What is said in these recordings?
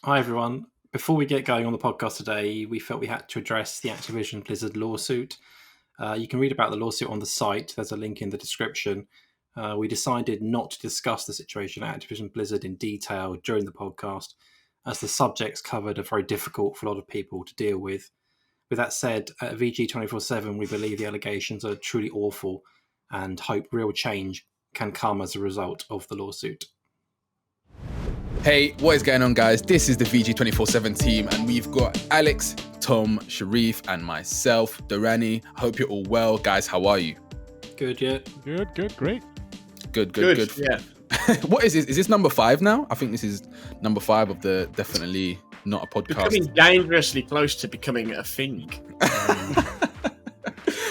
Hi, everyone. Before we get going on the podcast today, we felt we had to address the Activision Blizzard lawsuit. You can read about the lawsuit on the site. There's a link in the description. We decided not to discuss the situation at Activision Blizzard in detail during the podcast, as the subjects covered are very difficult for a lot of people to deal with. With that said, at VG247, we believe the allegations are truly awful and hope real change can come as a result of the lawsuit. Hey, what is going on, guys? This is the VG247 team, and we've got Alex, Tom, Sharif, and myself, Durrani. I hope you're all well. Guys, how are you? Good, yeah. Good, great. Good. Yeah. What is this? Is this number 5 now? I think this is number 5 of the Definitely Not a Podcast. Becoming dangerously close to becoming a thing.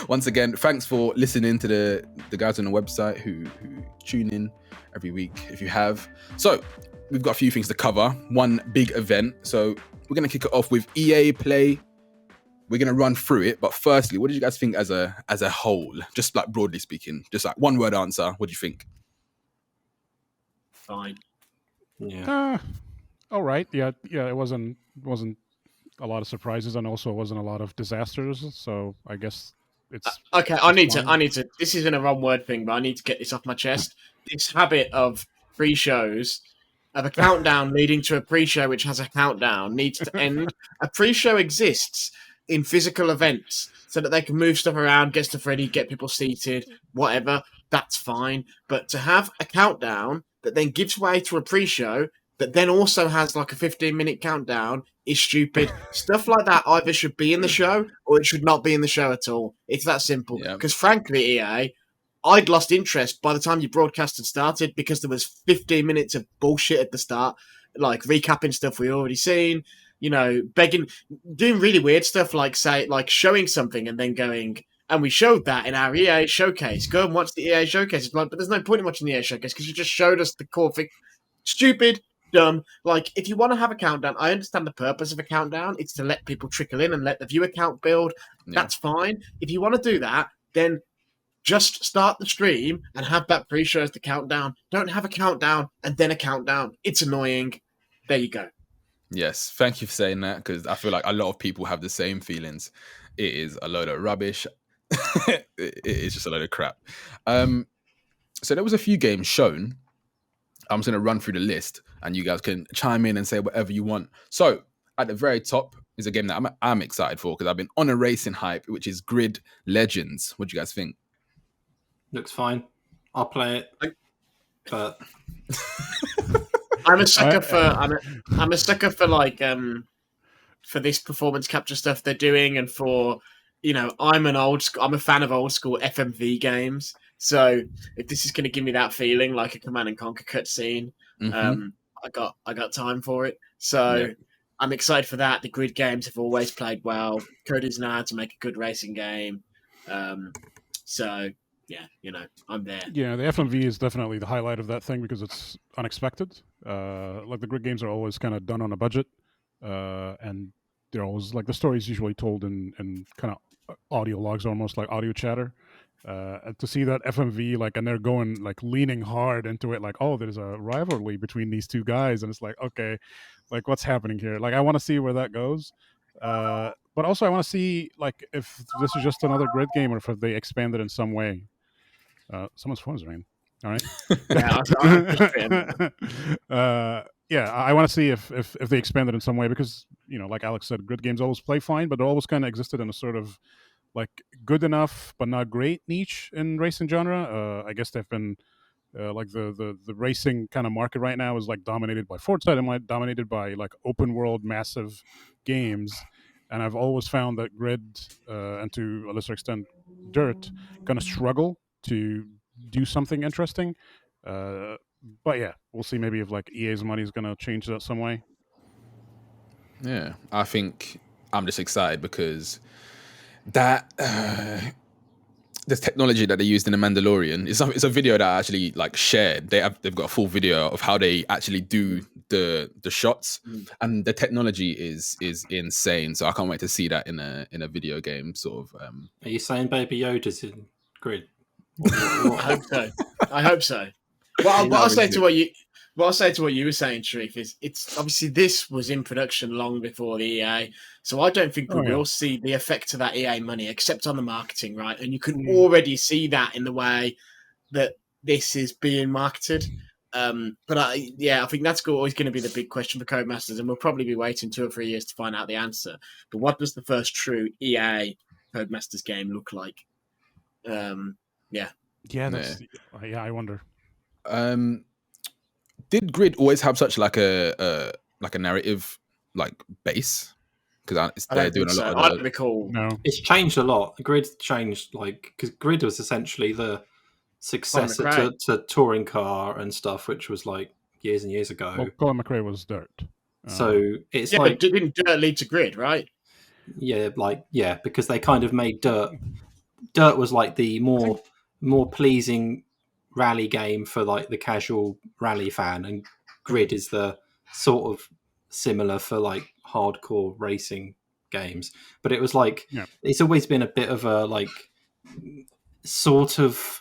Once again, thanks for listening to the guys on the website who tune in every week, if you have. So, we've got a few things to cover. One big event. So we're going to kick it off with EA Play. We're going to run through it. But firstly, what did you guys think as a whole? Just like broadly speaking, just like one word answer. What do you think? Fine. Yeah. All right. Yeah. It wasn't a lot of surprises, and also it wasn't a lot of disasters. So I guess it's Okay. I need to. This isn't a one word thing, but I need to get this off my chest. This habit of pre-shows, of a countdown leading to a pre-show which has a countdown, needs to end. A pre-show exists in physical events so that they can move stuff around, get stuff ready, get people seated, whatever. That's fine. But to have a countdown that then gives way to a pre-show that then also has like a 15-minute countdown is stupid. Stuff like that either should be in the show or it should not be in the show at all. It's that simple. Because frankly, EA, I'd lost interest by the time your broadcast had started because there was 15 minutes of bullshit at the start, like recapping stuff we already seen, doing really weird stuff like showing something and then going, and we showed that in our EA showcase. Go and watch the EA showcase. It's like, but there's no point in watching the EA showcase because you just showed us the core thing. Stupid, dumb. Like, if you want to have a countdown, I understand the purpose of a countdown. It's to let people trickle in and let the viewer count build. Yeah. That's fine. If you want to do that, then just start the stream and have that pre-show as the countdown. Don't have a countdown and then a countdown. It's annoying. There you go. Yes, thank you for saying that, because I feel like a lot of people have the same feelings. It is a load of rubbish. It is just a load of crap. So there was a few games shown. I'm just going to run through the list and you guys can chime in and say whatever you want. So at the very top is a game that I'm excited for because I've been on a racing hype, which is Grid Legends. What do you guys think? Looks fine. I'll play it. But I'm a sucker for like for this performance capture stuff they're doing, and for I'm a fan of old school FMV games. So if this is going to give me that feeling like a Command and Conquer cutscene, I got time for it. So yeah. I'm excited for that. The Grid games have always played well. Cody's know how to make a good racing game. So yeah, I'm there. Yeah, the FMV is definitely the highlight of that thing because it's unexpected. Like the Grid games are always kind of done on a budget, and they're always like the story is usually told in kind of audio logs, almost like audio chatter. To see that FMV, like, and they're going like leaning hard into it, like, oh, there's a rivalry between these two guys, and it's like, okay, like what's happening here? Like, I want to see where that goes. But also I want to see like if this is just another Grid game or if they expanded in some way. Someone's phone is ringing. All right. Yeah, I want to see if they expanded in some way because like Alex said, Grid games always play fine, but they always kind of existed in a sort of like good enough but not great niche in racing genre. I guess they've been like the racing kind of market right now is like dominated by Forza and dominated by like open world massive games. And I've always found that Grid and to a lesser extent Dirt kind of struggle to do something interesting. But yeah, we'll see maybe if like EA's money is going to change that some way. Yeah, I think I'm just excited because that this technology that they used in The Mandalorian it's a video that I actually like shared. They've got a full video of how they actually do the shots, and the technology is insane. So I can't wait to see that in a video game sort of. Are you saying Baby Yoda's in Grid? I hope so. Well, I'll say to what I'll say to what you were saying, Sharif, is it's obviously this was in production long before the EA, so I don't think we will see the effect of that EA money except on the marketing, right? And you can already see that in the way that this is being marketed. But I think that's always going to be the big question for Codemasters, and we'll probably be waiting 2 or 3 years to find out the answer. But what does the first true EA Codemasters game look like? I wonder. Did Grid always have such like a narrative like base? Because they're doing a lot of. I don't recall. No, it's changed a lot. Grid changed because Grid was essentially the successor to Touring Car and stuff, which was like years and years ago. Well, Colin McRae was Dirt. So it's but didn't Dirt lead to Grid, right? Yeah, because they kind of made Dirt. Dirt was like the more pleasing rally game for like the casual rally fan, and Grid is the sort of similar for like hardcore racing games. But it was like it's always been a bit of a like sort of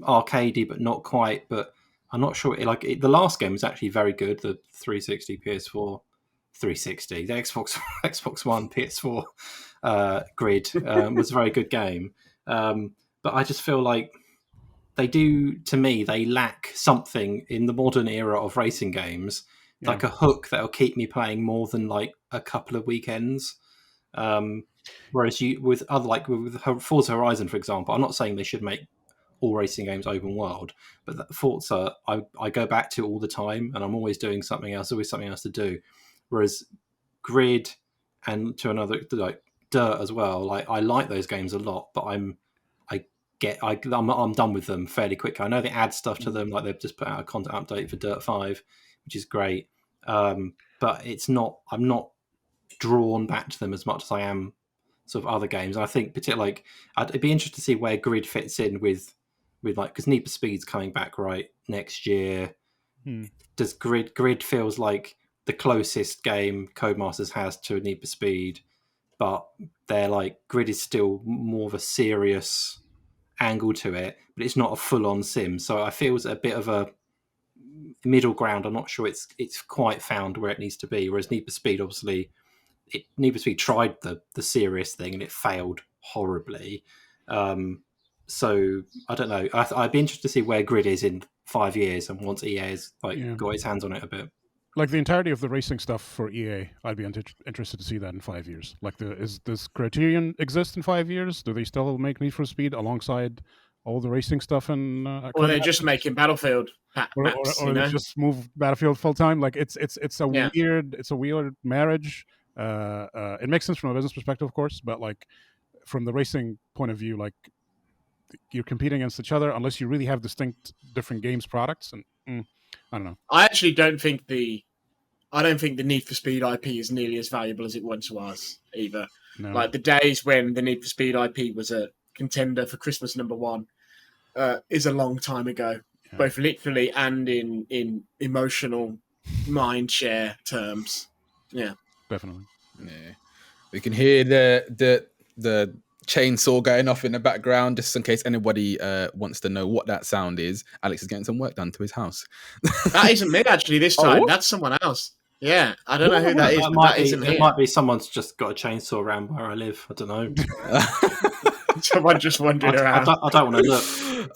arcadey, but not quite. But I'm not sure. The last game was actually very good. The 360 PS4, 360, the Xbox One, PS4 Grid was a very good game. But I just feel like they lack something in the modern era of racing games, like a hook that'll keep me playing more than like a couple of weekends. Whereas with Forza Horizon, for example, I'm not saying they should make all racing games open world, but Forza, I go back to all the time, and I'm always doing something else, always something else to do. Whereas Grid and to another like Dirt as well, like I like those games a lot, but I'm done with them fairly quickly. I know they add stuff to them, like they've just put out a content update for Dirt 5, which is great. But I'm not drawn back to them as much as I am sort of other games. And I think particularly it'd be interesting to see where Grid fits in with like, because Need for Speed's coming back right next year. Does Grid feels like the closest game Codemasters has to Need for Speed, but they're like Grid is still more of a serious angle to it, but it's not a full-on sim. So I feel it's a bit of a middle ground. I'm not sure it's quite found where it needs to be. Whereas Need for Speed, obviously, Need for Speed tried the serious thing and it failed horribly. So I don't know. I'd be interested to see where Grid is in 5 years and once EA has got its hands on it a bit. Like the entirety of the racing stuff for EA, I'd be interested to see that in 5 years. Like, does Criterion exist in 5 years? Do they still make Need for Speed alongside all the racing stuff? And or they're just making Battlefield maps, or they just move Battlefield full time. Like it's a weird marriage. It makes sense from a business perspective, of course, but like from the racing point of view, like you're competing against each other unless you really have distinct different games products. And I don't know. I actually don't think the Need for Speed IP is nearly as valuable as it once was either. No. Like the days when the Need for Speed IP was a contender for Christmas #1 is a long time ago, both literally and in emotional mind share terms. Yeah, definitely. Yeah, we can hear the chainsaw going off in the background, just in case anybody wants to know what that sound is. Alex is getting some work done to his house. That isn't me actually this time. That's someone else. Yeah, I don't know who that is. It might be someone's just got a chainsaw around where I live. I don't know. Someone just wandered around. I don't want to look.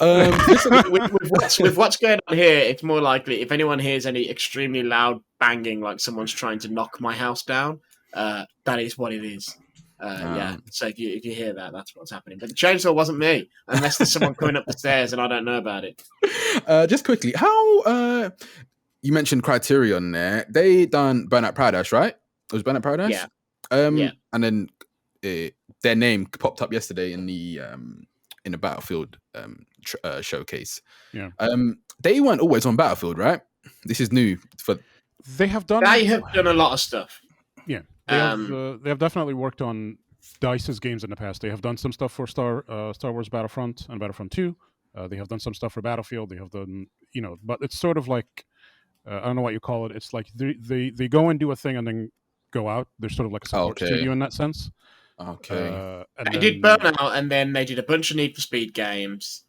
with what's going on here, it's more likely if anyone hears any extremely loud banging, like someone's trying to knock my house down, that is what it is. Yeah, so if you hear that, that's what's happening. But the chainsaw wasn't me, unless there's someone coming up the stairs and I don't know about it. Just quickly, how you mentioned Criterion there? They done Burnout Paradise, right? It was Burnout Paradise. Yeah. And then their name popped up yesterday in the Battlefield showcase. Yeah. They weren't always on Battlefield, right? This is new for. They have done a lot of stuff. Yeah. They have definitely worked on DICE's games in the past. They have done some stuff for Star Wars Battlefront and Battlefront 2. They have done some stuff for Battlefield. They have done, but it's sort of like, I don't know what you call it. It's like they go and do a thing and then go out. They're sort of like a support studio in that sense. Okay. They did Burnout, and then they did a bunch of Need for Speed games.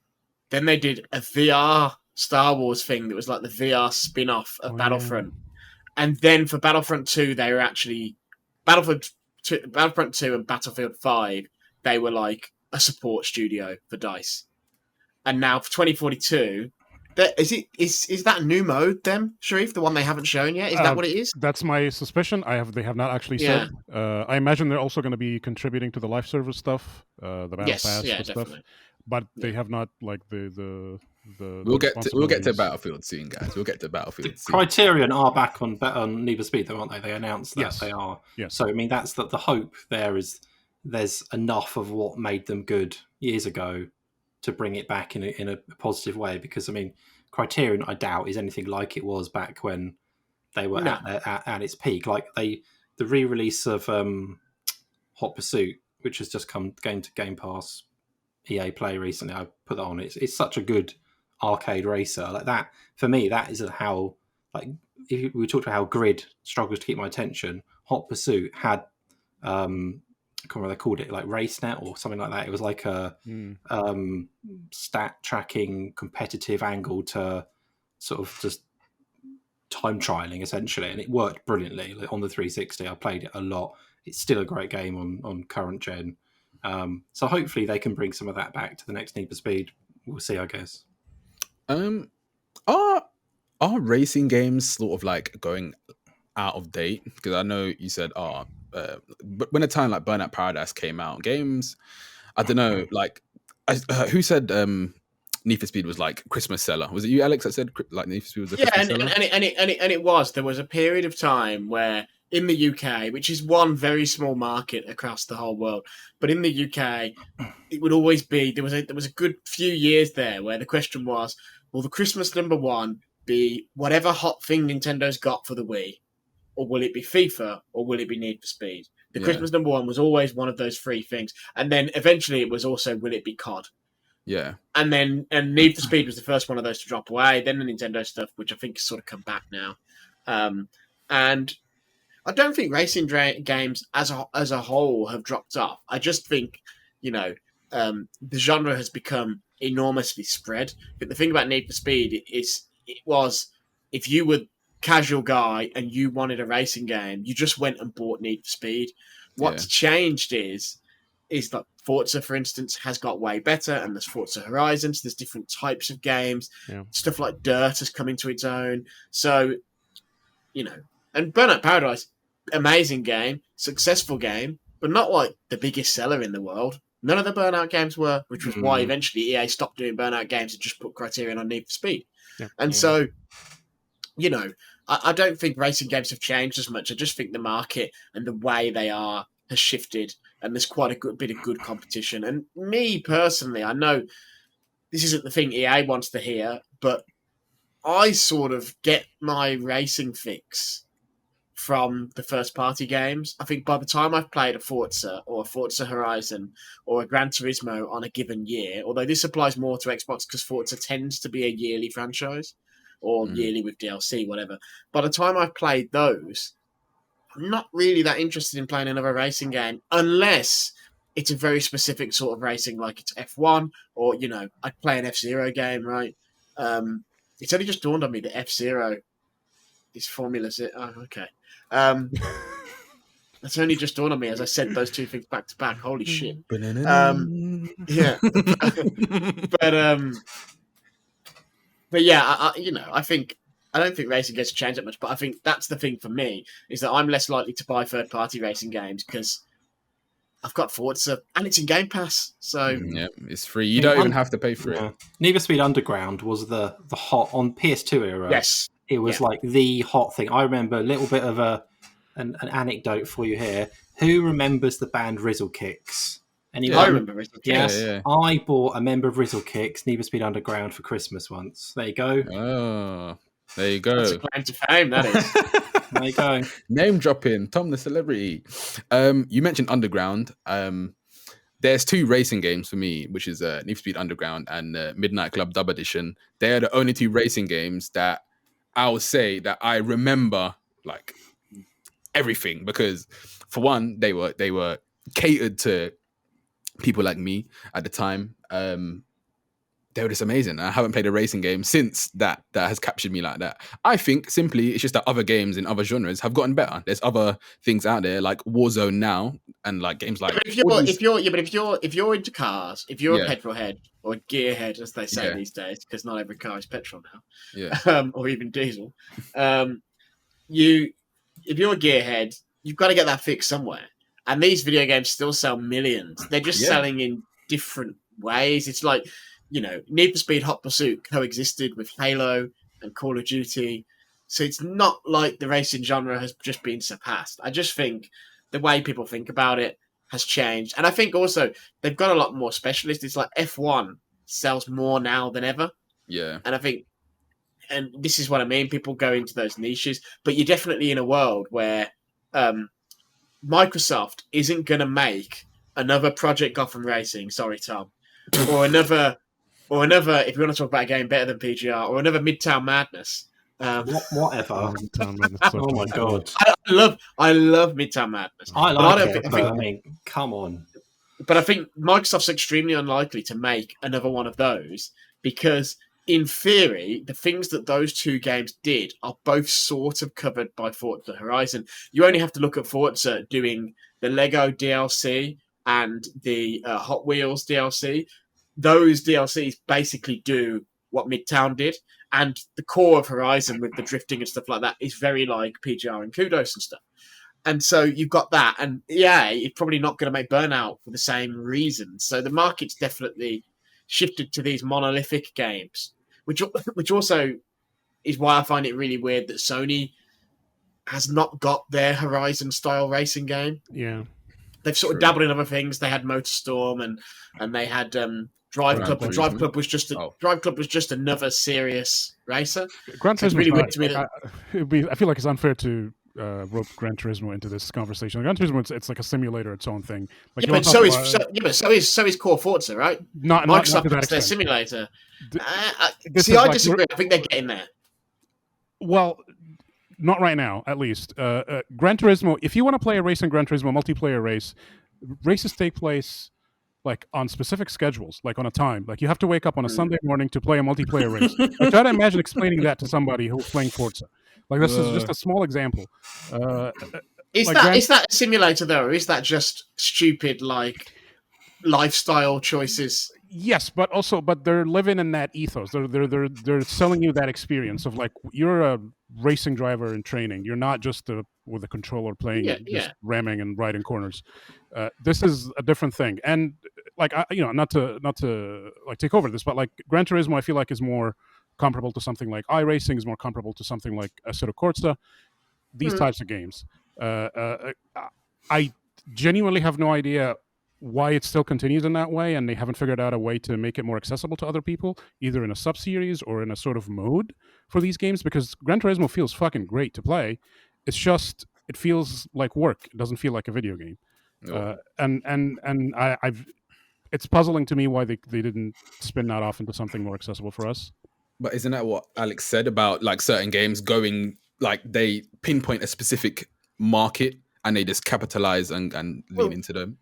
Then they did a VR Star Wars thing that was like the VR spin-off of Oh, Battlefront. And then for Battlefront 2, they were actually Battlefront 2 and Battlefield 5, they were like a support studio for DICE. And now for 2042, is that a new mode then, Sharif? The one they haven't shown yet? Is that what it is? That's my suspicion. They have not actually said. I imagine they're also going to be contributing to the live service stuff, the battle pass and definitely. stuff. But they have not like the We'll get to Battlefield soon, guys. We'll get to Battlefield soon. Criterion are back on Need for Speed, though, aren't they? They announced that they are. Yes. So I mean, that's the hope. There's enough of what made them good years ago to bring it back in a positive way. Because I mean, Criterion, I doubt, is anything like it was back when they were at its peak. Like the re-release of Hot Pursuit, which has just come to Game Pass, EA Play recently. I put that on. It's such a good arcade racer like that. For me, that is how, like, if we talked about how Grid struggles to keep my attention, Hot Pursuit had I can't remember what they called it, like RaceNet or something like that. It was like a stat tracking competitive angle to sort of just time trialing essentially, and it worked brilliantly on the 360. I played it a lot. It's still a great game on current gen. So hopefully they can bring some of that back to the next Need for Speed. We'll see, I guess. Are racing games sort of like going out of date? Because I know you said, but when a time like Burnout Paradise came out, games, I don't know, like, who said Need for Speed was like Christmas seller? Was it you, Alex, that said like Need for Speed was a Christmas seller? And it was. There was a period of time where in the UK, which is one very small market across the whole world, but in the UK, it would always be there was a good few years there where the question was, will the Christmas number one be whatever hot thing Nintendo's got for the Wii, or will it be FIFA, or will it be Need for Speed? The Christmas number one was always one of those three things, and then eventually it was also, will it be COD? Yeah. And Need for Speed was the first one of those to drop away. Then the Nintendo stuff, which I think has sort of come back now. And I don't think racing games as a whole have dropped off. I just think, the genre has become enormously spread. But the thing about Need for Speed was if you were casual guy and you wanted a racing game, you just went and bought Need for Speed. What's changed is that Forza, for instance, has got way better, and there's Forza Horizons, there's different types of games. Stuff like Dirt has come into its own. So, and Burnout Paradise, amazing game, successful game, but not like the biggest seller in the world. None of the Burnout games were, which was why eventually EA stopped doing Burnout games and just put Criterion on Need for Speed. So, I don't think racing games have changed as much. I just think the market and the way they are has shifted, and there's quite a bit of good competition. And me personally, I know this isn't the thing EA wants to hear, but I sort of get my racing fix from the first-party games. I think by the time I've played a Forza or a Forza Horizon or a Gran Turismo on a given year, although this applies more to Xbox because Forza tends to be a yearly franchise, or yearly with DLC, whatever. By the time I've played those, I'm not really that interested in playing another racing game unless it's a very specific sort of racing, like it's F1 or, I'd play an F-Zero game, right? It's only just dawned on me that F-Zero is Formula Zero. Oh, okay. That's only just dawned on me as I said those two things back to back. Holy shit. Yeah. But yeah, I don't think racing games have changed that much, but I think that's the thing for me, is that I'm less likely to buy third-party racing games because I've got Forza and it's in Game Pass. So it's free. You don't even have to pay for it. Need for Speed Underground was the hot on PS2 era. Yes. It was like the hot thing. I remember a little bit of an anecdote for you here. Who remembers the band Rizzle Kicks? Anyone? I remember Rizzle Kicks. Yes. Yeah. I bought a member of Rizzle Kicks, Need for Speed Underground, for Christmas once. There you go. Oh, there you go. That's a claim to fame, that is. There you go. Name dropping, Tom the Celebrity. You mentioned Underground. There's two racing games for me, which is Need for Speed Underground and Midnight Club Dub Edition. They are the only two racing games that I would say that I remember like everything, because for one, they were catered to people like me at the time. they were just amazing. I haven't played a racing game since that has captured me like that. I think simply it's just that other games in other genres have gotten better. There's other things out there like Warzone now, and like games like. But if you're into cars, if you're a petrol head or a gearhead, as they say these days, because not every car is petrol now, or even diesel, if you're a gearhead, you've got to get that fixed somewhere. And these video games still sell millions. They're just selling in different ways. It's like, Need for Speed Hot Pursuit coexisted with Halo and Call of Duty. So it's not like the racing genre has just been surpassed. I just think the way people think about it has changed. And I think also they've got a lot more specialists. It's like F1 sells more now than ever. Yeah. And I think, and this is what I mean, people go into those niches, but you're definitely in a world where Microsoft isn't going to make another Project Gotham Racing, sorry, Tom, or another, if you want to talk about a game better than PGR, or another Midtown Madness. Whatever. Oh my god! I love Midtown Madness. I mean, come on. But I think Microsoft's extremely unlikely to make another one of those because, in theory, the things that those two games did are both sort of covered by Forza Horizon. You only have to look at Forza doing the Lego DLC and the Hot Wheels DLC. Those DLCs basically do what Midtown did. And the core of Horizon with the drifting and stuff like that is very like PGR and Kudos and stuff. And so you've got that. And you're probably not going to make Burnout for the same reason. So the market's definitely shifted to these monolithic games, which also is why I find it really weird that Sony has not got their Horizon-style racing game. Yeah. They've sort of dabbled in other things. They had MotorStorm and they had Drive Club. But Drive Club was just another serious racer. Gran Turismo really weird to me. I feel like it's unfair to rope Gran Turismo into this conversation. Gran Turismo, it's like a simulator, its own thing. Like, but so is Core Forza, right? Microsoft has their simulator. I disagree. I think they're getting there. Well, not right now, at least. Gran Turismo, if you want to play a race in Gran Turismo, multiplayer race, races take place like on specific schedules, like on a time. Like you have to wake up on a Sunday morning to play a multiplayer race. I try to imagine explaining that to somebody who's playing Forza. Like this is just a small example. Is that a simulator though, or is that just stupid like lifestyle choices? Yes, but they're living in that ethos. They're selling you that experience of like you're a racing driver in training. You're not just with a controller playing, ramming and riding corners. This is a different thing. And like not to like take over this, but like Gran Turismo, I feel like is more comparable to something like iRacing, is more comparable to something like Assetto Corsa. These types of games. I genuinely have no idea why it still continues in that way, and they haven't figured out a way to make it more accessible to other people, either in a sub-series or in a sort of mode for these games, because Gran Turismo feels fucking great to play. It's just, it feels like work. It doesn't feel like a video game. No. It's puzzling to me why they didn't spin that off into something more accessible for us. But isn't that what Alex said about like certain games going, like they pinpoint a specific market and they just capitalize and lean into them?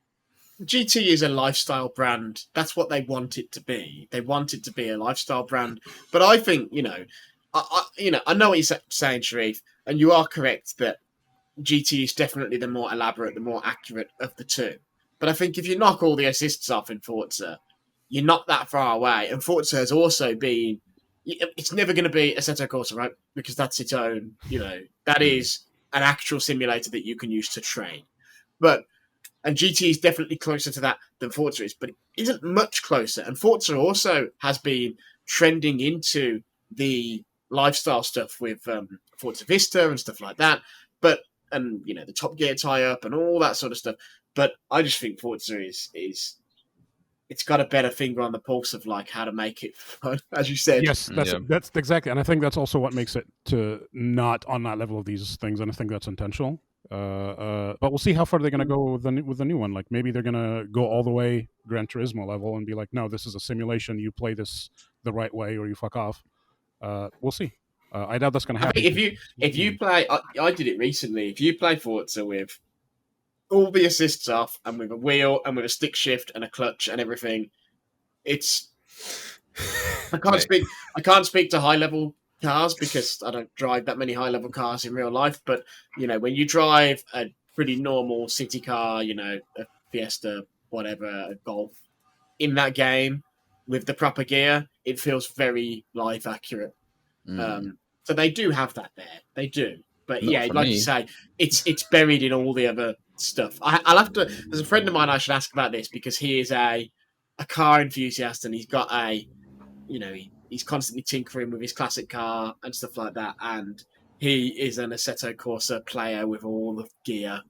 GT is a lifestyle brand. That's what they want it to be. They want it to be a lifestyle brand. But I think, I know what you're saying, Sharif, and you are correct that GT is definitely the more elaborate, the more accurate of the two. But I think if you knock all the assists off in Forza, you're not that far away. And Forza has also been, it's never going to be Assetto Corsa, right? Because that's its own, that is an actual simulator that you can use to train. And GT is definitely closer to that than Forza is, but it isn't much closer. And Forza also has been trending into the lifestyle stuff with Forza Vista and stuff like that. And the Top Gear tie-up and all that sort of stuff. But I just think Forza is it's got a better finger on the pulse of like how to make it fun, as you said. Yes, that's exactly, and I think that's also what makes it to not on that level of these things, and I think that's intentional. But we'll see how far they're going to go with the new one. Like maybe they're going to go all the way Gran Turismo level and be like, no, this is a simulation. You play this the right way, or you fuck off. We'll see. I doubt that's going to happen. If you play, I did it recently. If you play Forza with all the assists off and with a wheel and with a stick shift and a clutch and everything, it's I can't speak. I can't speak to high level cars because I don't drive that many high level cars in real life. But when you drive a pretty normal city car, a Fiesta, whatever, a Golf, in that game with the proper gear, it feels very life accurate. So they do have that there. They do. But Not yeah, for like me. you say, it's buried in all the other stuff. I'll have to. There's a friend of mine I should ask about this because he is a car enthusiast and he's got he's constantly tinkering with his classic car and stuff like that. And he is an Assetto Corsa player with all the gear.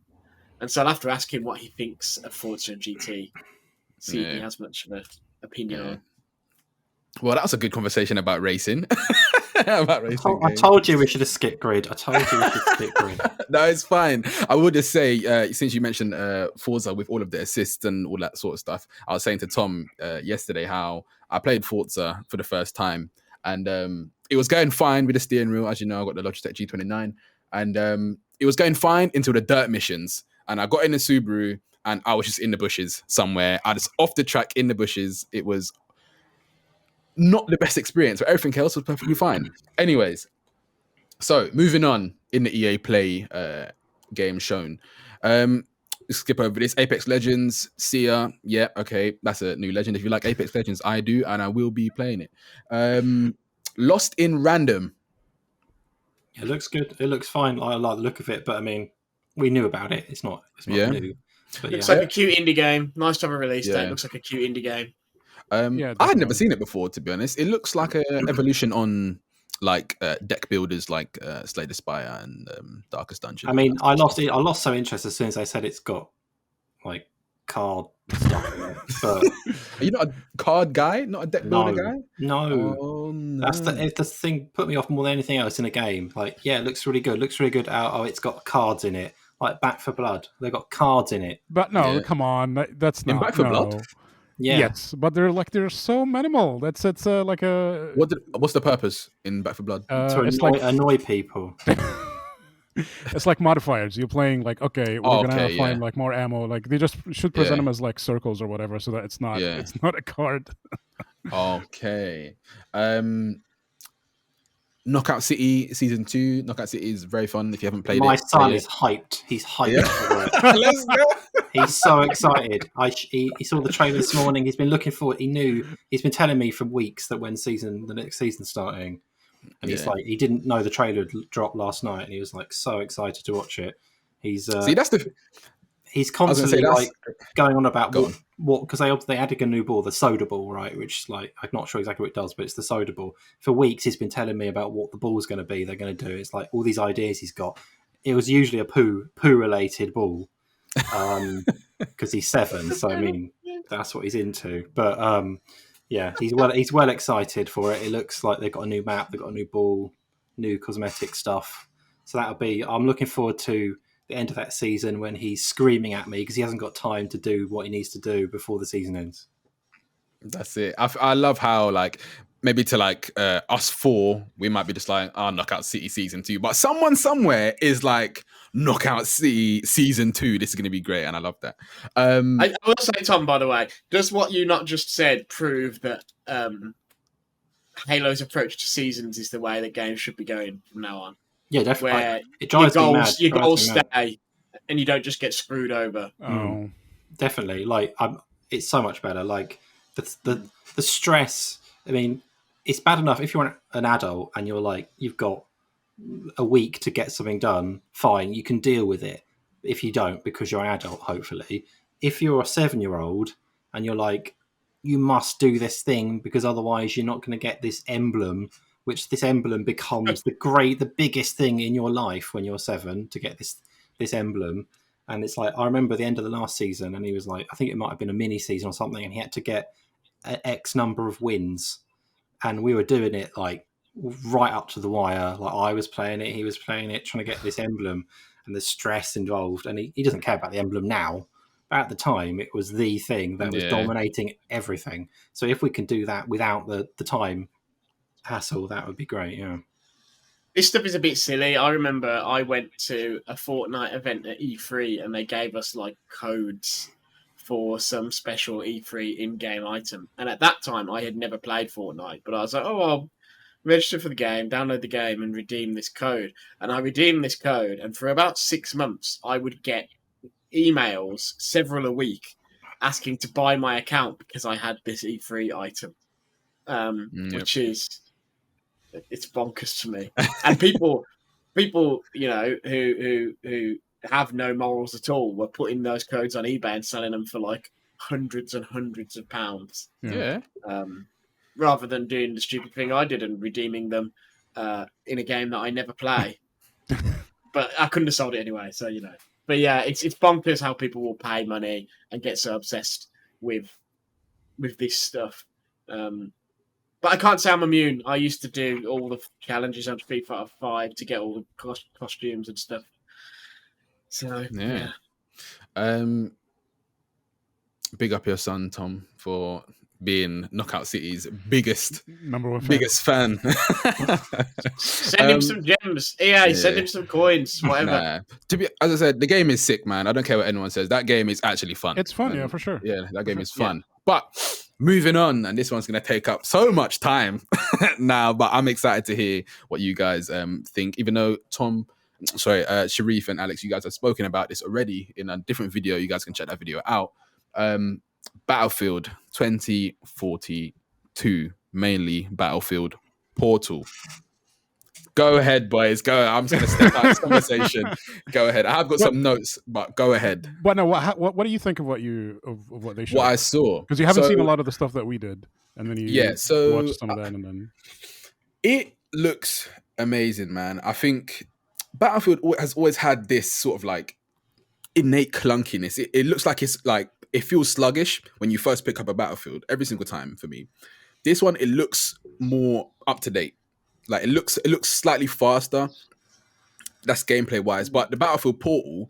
And so I'll have to ask him what he thinks of Forza GT. See if he has much of an opinion on. Well, that was a good conversation about racing. I told you we should have skipped grid. I told you we should skip grid. No, it's fine. I would just say, since you mentioned Forza with all of the assists and all that sort of stuff, I was saying to Tom yesterday how I played Forza for the first time, and it was going fine with the steering wheel. As you know, I got the Logitech G29, and it was going fine until the dirt missions. And I got in the Subaru, and I was just in the bushes somewhere. I was off the track in the bushes. It was not the best experience, but everything else was perfectly fine. Anyways, so moving on in the EA Play game shown. Skip over this. Apex Legends, Sia. Yeah, okay, that's a new legend. If you like Apex Legends, I do, and I will be playing it. Lost in Random. It looks good. It looks fine. I like the look of it, but I mean, we knew about it. It's not new. But looks like a cute indie game. Nice to have a release date. Looks like a cute indie game. I had never seen it before, to be honest. It looks like an evolution on like deck builders like Slay the Spire and Darkest Dungeon. I mean, I lost some interest as soon as they said it's got like card stuff in it. But are you not a card guy? Not a deck builder guy? No. Oh, no. That's the thing put me off more than anything else in a game. Like, yeah, it looks really good. Looks really good. Oh, it's got cards in it. Like Back for Blood. They've got cards in it. But no, come on. That's not. Back for Blood? Yeah. Yes, but they're so minimal. It's like a. What's the purpose in Back for Blood? To annoy people. It's like modifiers. You're playing like, okay, we're gonna find like more ammo. Like they just should present them as like circles or whatever, so that it's not a card. Okay. Knockout City Season 2. Knockout City is very fun if you haven't played it. My son is hyped. He's hyped for it. Let's go. He's so excited. He saw the trailer this morning. He's been looking for it. He's been telling me for weeks that when the next season's starting. And he's like, he didn't know the trailer had dropped last night, and he was like so excited to watch it. He's he's constantly like going on about what because they added a new ball, the soda ball, right? Which like I'm not sure exactly what it does, but it's the soda ball. For weeks, he's been telling me about what the ball's going to be. They're going to do. It's like all these ideas he's got. It was usually a poo related ball, because he's 7. So I mean, that's what he's into. But yeah, he's well excited for it. It looks like they've got a new map, they've got a new ball, new cosmetic stuff. So I'm looking forward to the end of that season when he's screaming at me because he hasn't got time to do what he needs to do before the season ends. That's it. I love how like maybe to like us 4, we might be just like, Knockout City Season 2, but someone somewhere is like Knockout City Season 2. This is going to be great, and I love that. I will say, Tom, by the way, does what you not just said prove that Halo's approach to seasons is the way that games should be going from now on? Yeah, definitely. Where it drives me mad. Your goals stay, and you don't just get screwed over. Oh, definitely. Like, it's so much better. Like the stress. I mean, it's bad enough if you're an adult and you're like you've got a week to get something done. Fine, you can deal with it. If you don't, because you're an adult, hopefully. If you're a 7-year-old and you're like, you must do this thing because otherwise you're not going to get this emblem. Which this emblem becomes the biggest thing in your life when you're 7 to get this emblem. And it's like, I remember the end of the last season and he was like, I think it might have been a mini season or something. And he had to get an X number of wins. And we were doing it like right up to the wire. Like I was playing it, he was playing it, trying to get this emblem and the stress involved. And he doesn't care about the emblem now. But at the time, it was the thing that was dominating everything. So if we can do that without the time hassle, that would be great. Yeah, this stuff is a bit silly. I remember I went to a Fortnite event at E3 and they gave us like codes for some special E3 in-game item. And at that time, I had never played Fortnite, but I was like, oh, I'll register for the game, download the game, and redeem this code. And I redeemed this code, and for about 6 months, I would get emails, several a week, asking to buy my account because I had this E3 item, which is, it's bonkers to me. And people, you know, who have no morals at all were putting those codes on eBay and selling them for like hundreds and hundreds of pounds. Yeah. Rather than doing the stupid thing I did and redeeming them in a game that I never play. But I couldn't have sold it anyway, so you know. But yeah, it's bonkers how people will pay money and get so obsessed with this stuff. But I can't say I'm immune. I used to do all the challenges on Street Fighter 5 to get all the costumes and stuff. So yeah. Big up your son, Tom, for being Knockout City's biggest fan. Send him some gems. Send him some coins, whatever. As I said, the game is sick, man. I don't care what anyone says. That game is actually fun. It's fun, yeah, for sure. Yeah, that game is fun. Yeah. But moving on, and this one's going to take up so much time now, but I'm excited to hear what you guys think, even though Sharif and Alex, you guys have spoken about this already in a different video. You guys can check that video out. Battlefield 2042, mainly Battlefield Portal. Go ahead, boys. Go. I'm just going to step out of this conversation. Go ahead. I have got some notes, but go ahead. But no, what do you think of what they showed? What I saw, because you haven't seen a lot of the stuff that we did, and then you watched some of that, and then it looks amazing, man. I think Battlefield has always had this sort of like innate clunkiness. It looks like it's like it feels sluggish when you first pick up a Battlefield every single time for me. This one, it looks more up to date. Like it looks slightly faster. That's gameplay wise. But the Battlefield Portal,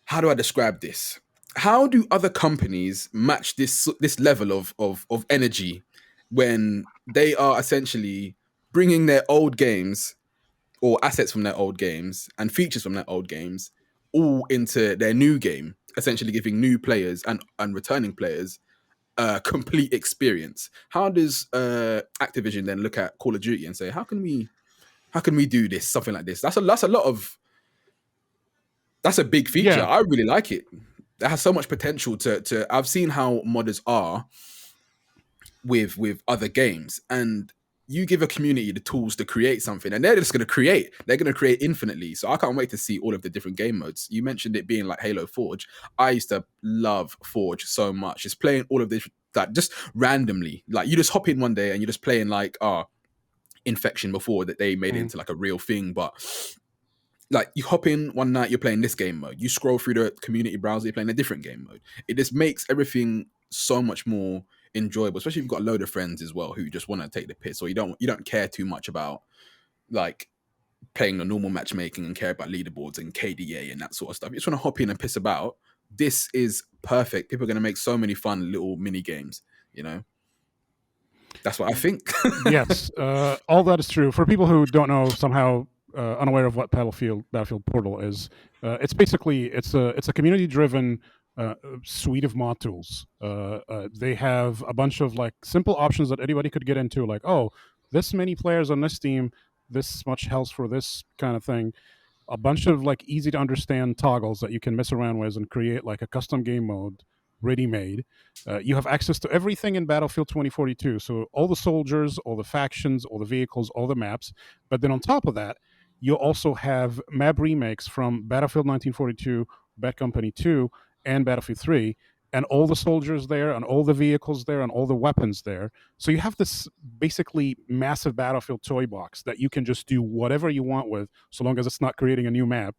how do I describe this? How do other companies match this level of energy when they are essentially bringing their old games or assets from their old games and features from their old games all into their new game, essentially giving new players and returning players a complete experience? How does Activision then look at Call of Duty and say, how can we do this, something like this? That's a big feature. Yeah. I really like it. That has so much potential to I've seen how modders are with other games, and you give a community the tools to create something, and they're just going to create. They're going to create infinitely. So I can't wait to see all of the different game modes. You mentioned it being like Halo Forge. I used to love Forge so much. Just playing all of this, like just randomly. Like you just hop in one day and you're just playing like Infection before that they made it into like a real thing. But like you hop in one night, you're playing this game mode. You scroll through the community browser, you're playing a different game mode. It just makes everything so much more enjoyable, especially if you've got a load of friends as well who just want to take the piss, or you don't care too much about like playing the normal matchmaking and care about leaderboards and KDA and that sort of stuff. You just want to hop in and piss about. This is perfect. People are going to make so many fun little mini games, you know. That's what I think. Yes, all that is true. For people who don't know, somehow unaware of what Battlefield Portal is, it's basically it's a community driven suite of mod tools. They have a bunch of like simple options that anybody could get into, like, oh, this many players on this team, this much health for this kind of thing. A bunch of like easy to understand toggles that you can mess around with and create like a custom game mode ready-made. You have access to everything in Battlefield 2042. So all the soldiers, all the factions, all the vehicles, all the maps. But then on top of that, you also have map remakes from Battlefield 1942, Bad Company 2, and Battlefield 3, and all the soldiers there, and all the vehicles there, and all the weapons there. So you have this basically massive Battlefield toy box that you can just do whatever you want with, so long as it's not creating a new map.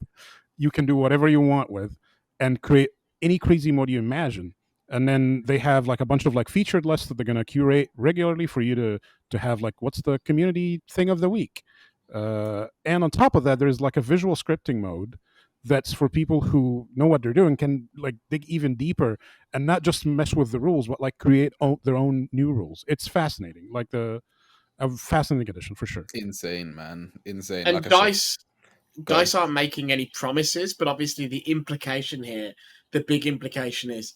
You can do whatever you want with, and create any crazy mode you imagine. And then they have like a bunch of like featured lists that they're going to curate regularly for you to have like, what's the community thing of the week? And on top of that, there's like a visual scripting mode that's for people who know what they're doing, can like dig even deeper and not just mess with the rules, but like create their own new rules. It's fascinating, like a fascinating addition for sure. Insane, man, insane. And like DICE aren't making any promises, but obviously the implication here, the big implication is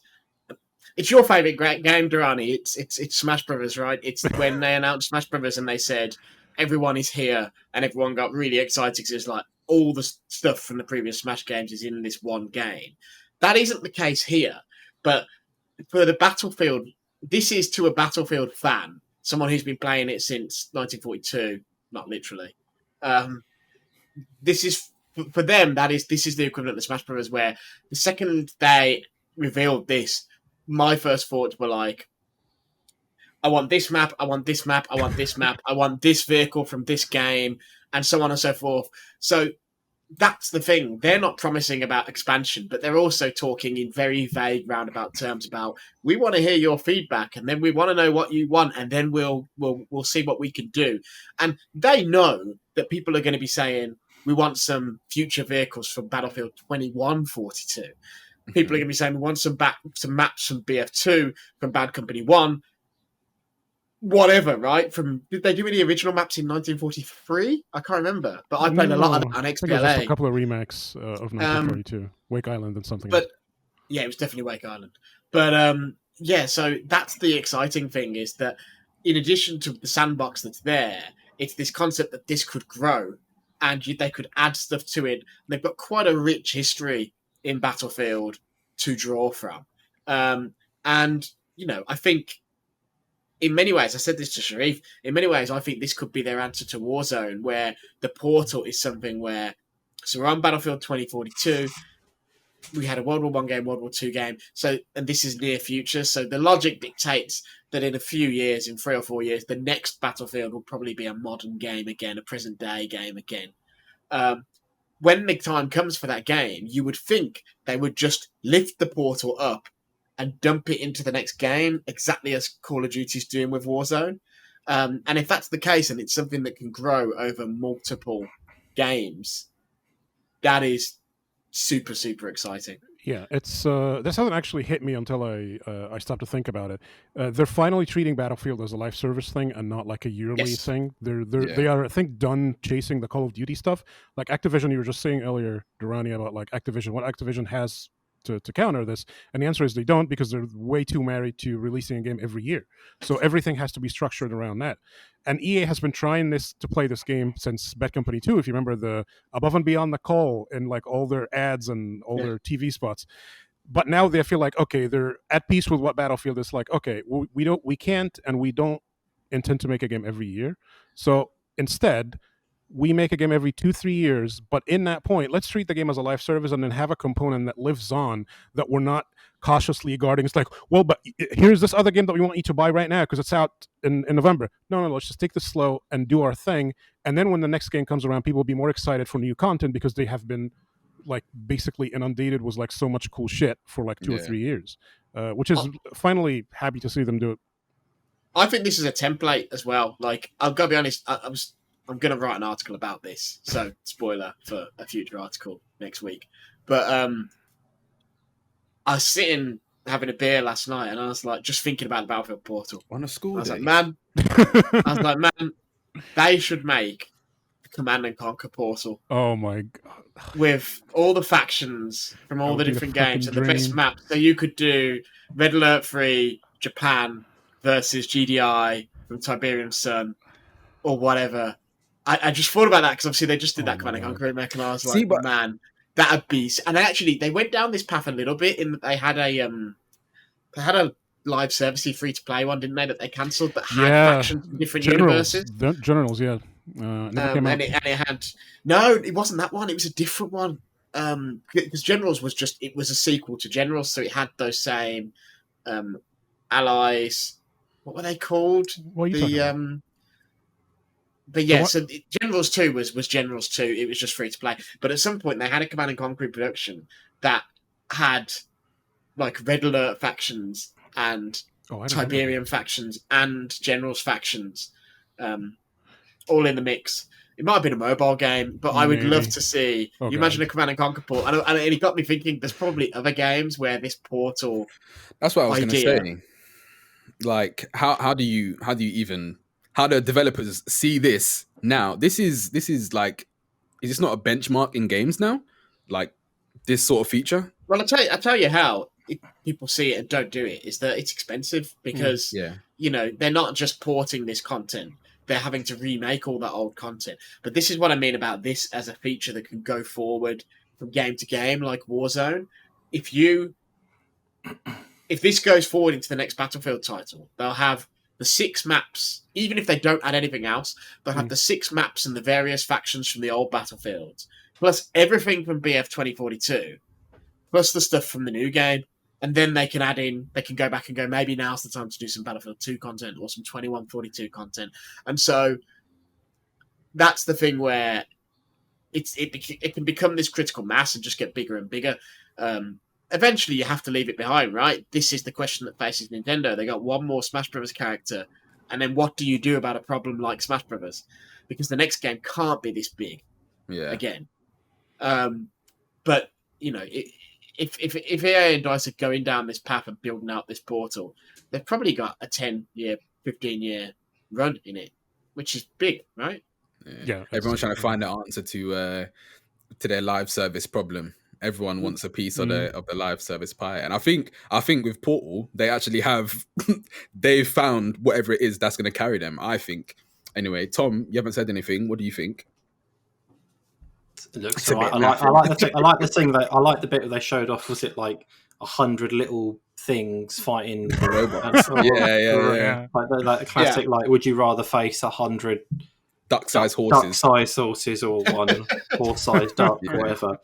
It's your favorite great game, Durrani. It's Smash Brothers, right? It's when they announced Smash Brothers and they said everyone is here, and everyone got really excited because it's like all the stuff from the previous Smash games is in this one game. That isn't the case here, but for the Battlefield, this is to a Battlefield fan, someone who's been playing it since 1942, not literally. This is for them. This is the equivalent of Smash Brothers, where the second they revealed this, my first thoughts were like, I want this map, I want this map, I want this map, I want this vehicle from this game, and so on and so forth. So that's the thing. They're not promising about expansion, but they're also talking in very vague roundabout terms about, we want to hear your feedback, and then we want to know what you want, and then we'll see what we can do. And they know that people are going to be saying, we want some future vehicles from Battlefield 2142. People are going to be saying, we want some maps from BF2, from Bad Company 1, whatever, right? Did they do any original maps in 1943? I can't remember, but I played a lot of that on I think it was XBLA. just a couple of remakes of 1942, Wake Island and something else. Yeah, it was definitely Wake Island. But yeah, so that's the exciting thing, is that in addition to the sandbox that's there, it's this concept that this could grow and they could add stuff to it. They've got quite a rich history in Battlefield to draw from. And, you know, I think in many ways, I said this to Sharif, in many ways, I think this could be their answer to Warzone, where the portal is something where, so we're on Battlefield 2042, we had a World War I game, World War II game, and this is near future, so the logic dictates that in a few years, in 3 or 4 years, the next Battlefield will probably be a modern game again, a present-day game again. When the time comes for that game, you would think they would just lift the portal up and dump it into the next game, exactly as Call of Duty's doing with Warzone. And if that's the case, and it's something that can grow over multiple games, that is super, super exciting. Yeah, it's this hasn't actually hit me until I stopped to think about it. They're finally treating Battlefield as a live service thing and not like a yearly thing. They are, I think, done chasing the Call of Duty stuff. Like Activision, you were just saying earlier, Durrani, about like Activision, what Activision has to counter this, and the answer is they don't, because they're way too married to releasing a game every year. So everything has to be structured around that. And EA has been trying to play this game since Bad Company 2, if you remember the above and beyond the call and like all their ads and all their TV spots. But now they feel like, okay, they're at peace with what Battlefield is like. Okay, we can't and we don't intend to make a game every year. So instead, we make a game every 2-3 years, but in that point, let's treat the game as a live service and then have a component that lives on, that we're not cautiously guarding. It's like, well, but here's this other game that we want you to buy right now because it's out in November. No, let's just take this slow and do our thing. And then when the next game comes around, people will be more excited for new content because they have been like basically inundated with like so much cool shit for like 2 or 3 years, which is finally happy to see them do it. I think this is a template as well. Like, I've got to be honest, I'm going to write an article about this. So, spoiler for a future article next week. But I was sitting having a beer last night and I was like, just thinking about the Battlefield portal. On a school I was day. like, man, they should make the Command and Conquer portal. Oh my God. With all the factions from all the different games and the best maps. So you could do Red Alert 3, Japan versus GDI from Tiberium Sun or whatever. I just thought about that because obviously they just did that Command and Conquer remake, and I was like, man, that'd be. And they went down this path a little bit in that they had a live servicey free to play one, didn't they? That they cancelled that had factions from different universes. Generals, yeah. Never came out. And it had it wasn't that one. It was a different one. Because Generals was a sequel to Generals, so it had those same allies. What were they called? What are you talking about? But yeah, so Generals 2 was Generals 2. It was just free to play. But at some point, they had a Command and Conquer production that had like Red Alert factions and Tiberium factions and Generals factions, all in the mix. It might have been a mobile game, but I would love to see. You imagine a Command and Conquer port, and it got me thinking. There's probably other games where this portal. That's what I was going to say. Like, how do the developers see this now? This is like, is this not a benchmark in games now? Like this sort of feature? Well, I tell you how. people see it and don't do it is that it's expensive because they're not just porting this content. They're having to remake all that old content. But this is what I mean about this as a feature that can go forward from game to game, like Warzone. If this goes forward into the next Battlefield title, they'll have the 6 maps, even if they don't add anything else, they'll have the 6 maps and the various factions from the old Battlefields, plus everything from BF 2042, plus the stuff from the new game. And then they can go back and go, maybe now's the time to do some Battlefield 2 content or some 2142 content. And so that's the thing where it can become this critical mass and just get bigger and bigger. Eventually, you have to leave it behind, right? This is the question that faces Nintendo. They got one more Smash Brothers character, and then what do you do about a problem like Smash Brothers? Because the next game can't be this big again. But, if EA and DICE are going down this path of building out this portal, they've probably got a 10-year, 15-year run in it, which is big, right? Yeah. Everyone's trying to find the answer to their live service problem. Everyone wants a piece of the live service pie, and I think with Portal they actually have they've found whatever it is that's going to carry them. I think. Anyway, Tom, you haven't said anything. What do you think? It looks so I like the thing that I like the bit that they showed off. Was it like 100 little things fighting the robots? Yeah. Like the classic. Like, would you rather face 100 duck-sized horses? Duck-sized horses or one horse-sized duck, or whatever.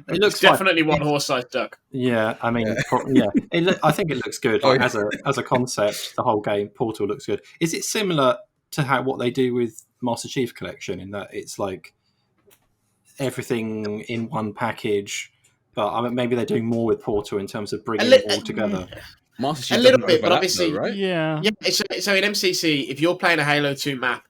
It looks definitely one horse-sized duck. Yeah, I mean, I think it looks good. Like, as a concept, the whole game Portal looks good. Is it similar to what they do with Master Chief Collection in that it's like everything in one package? But I mean, maybe they're doing more with Portal in terms of bringing it all together. Master Chief a little bit, but obviously, right? Yeah. So in MCC, if you're playing a Halo 2 map,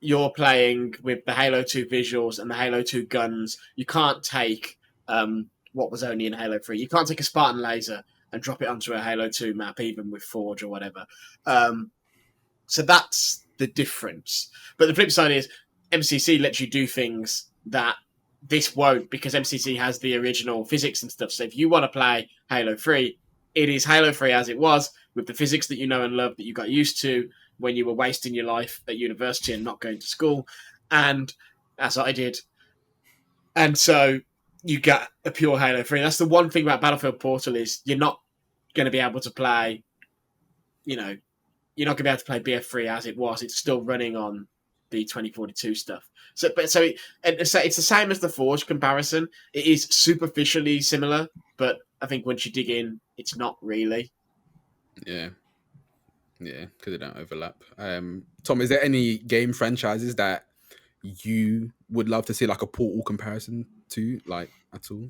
you're playing with the Halo 2 visuals and the Halo 2 guns. You can't take what was only in Halo 3. You can't take a Spartan laser and drop it onto a Halo 2 map, even with Forge or whatever. So that's the difference. But the flip side is MCC lets you do things that this won't, because MCC has the original physics and stuff. So if you want to play Halo 3, it is Halo 3 as it was, with the physics that you know and love that you got used to when you were wasting your life at university and not going to school, and as I did. And so you get a pure Halo 3. That's the one thing about Battlefield Portal is you're not going to be able to play, you're not going to be able to play BF3 as it was. It's still running on the 2042 stuff. So it's the same as the Forge comparison. It is superficially similar, but I think once you dig in, it's not really. Yeah. Yeah, because they don't overlap. Tom, is there any game franchises that you would love to see like a Portal comparison to, like, at all?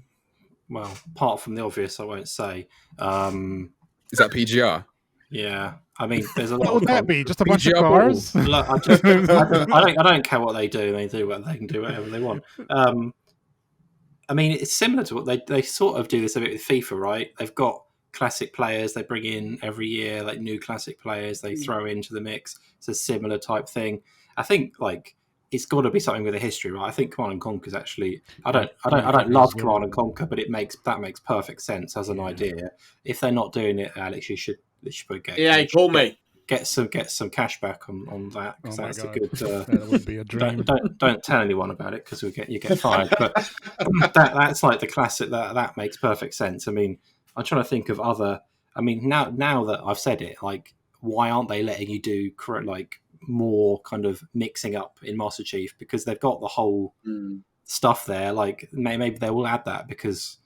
Well, apart from the obvious, I won't say. Is that PGR? Yeah, I mean, there's a lot. What would that be? Just a bunch of cars? Look, I don't care what they do. They can do whatever they want. I mean, it's similar to what they sort of do this a bit with FIFA, right? They've got classic players they bring in every year, like new classic players they throw into the mix. It's a similar type thing. I think like it's got to be something with a history, right? I think Command and Conquer is actually I don't love Command and Conquer, but it makes perfect sense as an idea. If they're not doing it, Alex, you should get some cash back on that, because that's a good. That would be a dream. Don't tell anyone about it, because you get fired. But that's like the classic. That makes perfect sense. I mean, I'm trying to think of other. I mean, now that I've said it, like, why aren't they letting you do like more kind of mixing up in Master Chief? Because they've got the whole stuff there. Like, maybe they will add that, because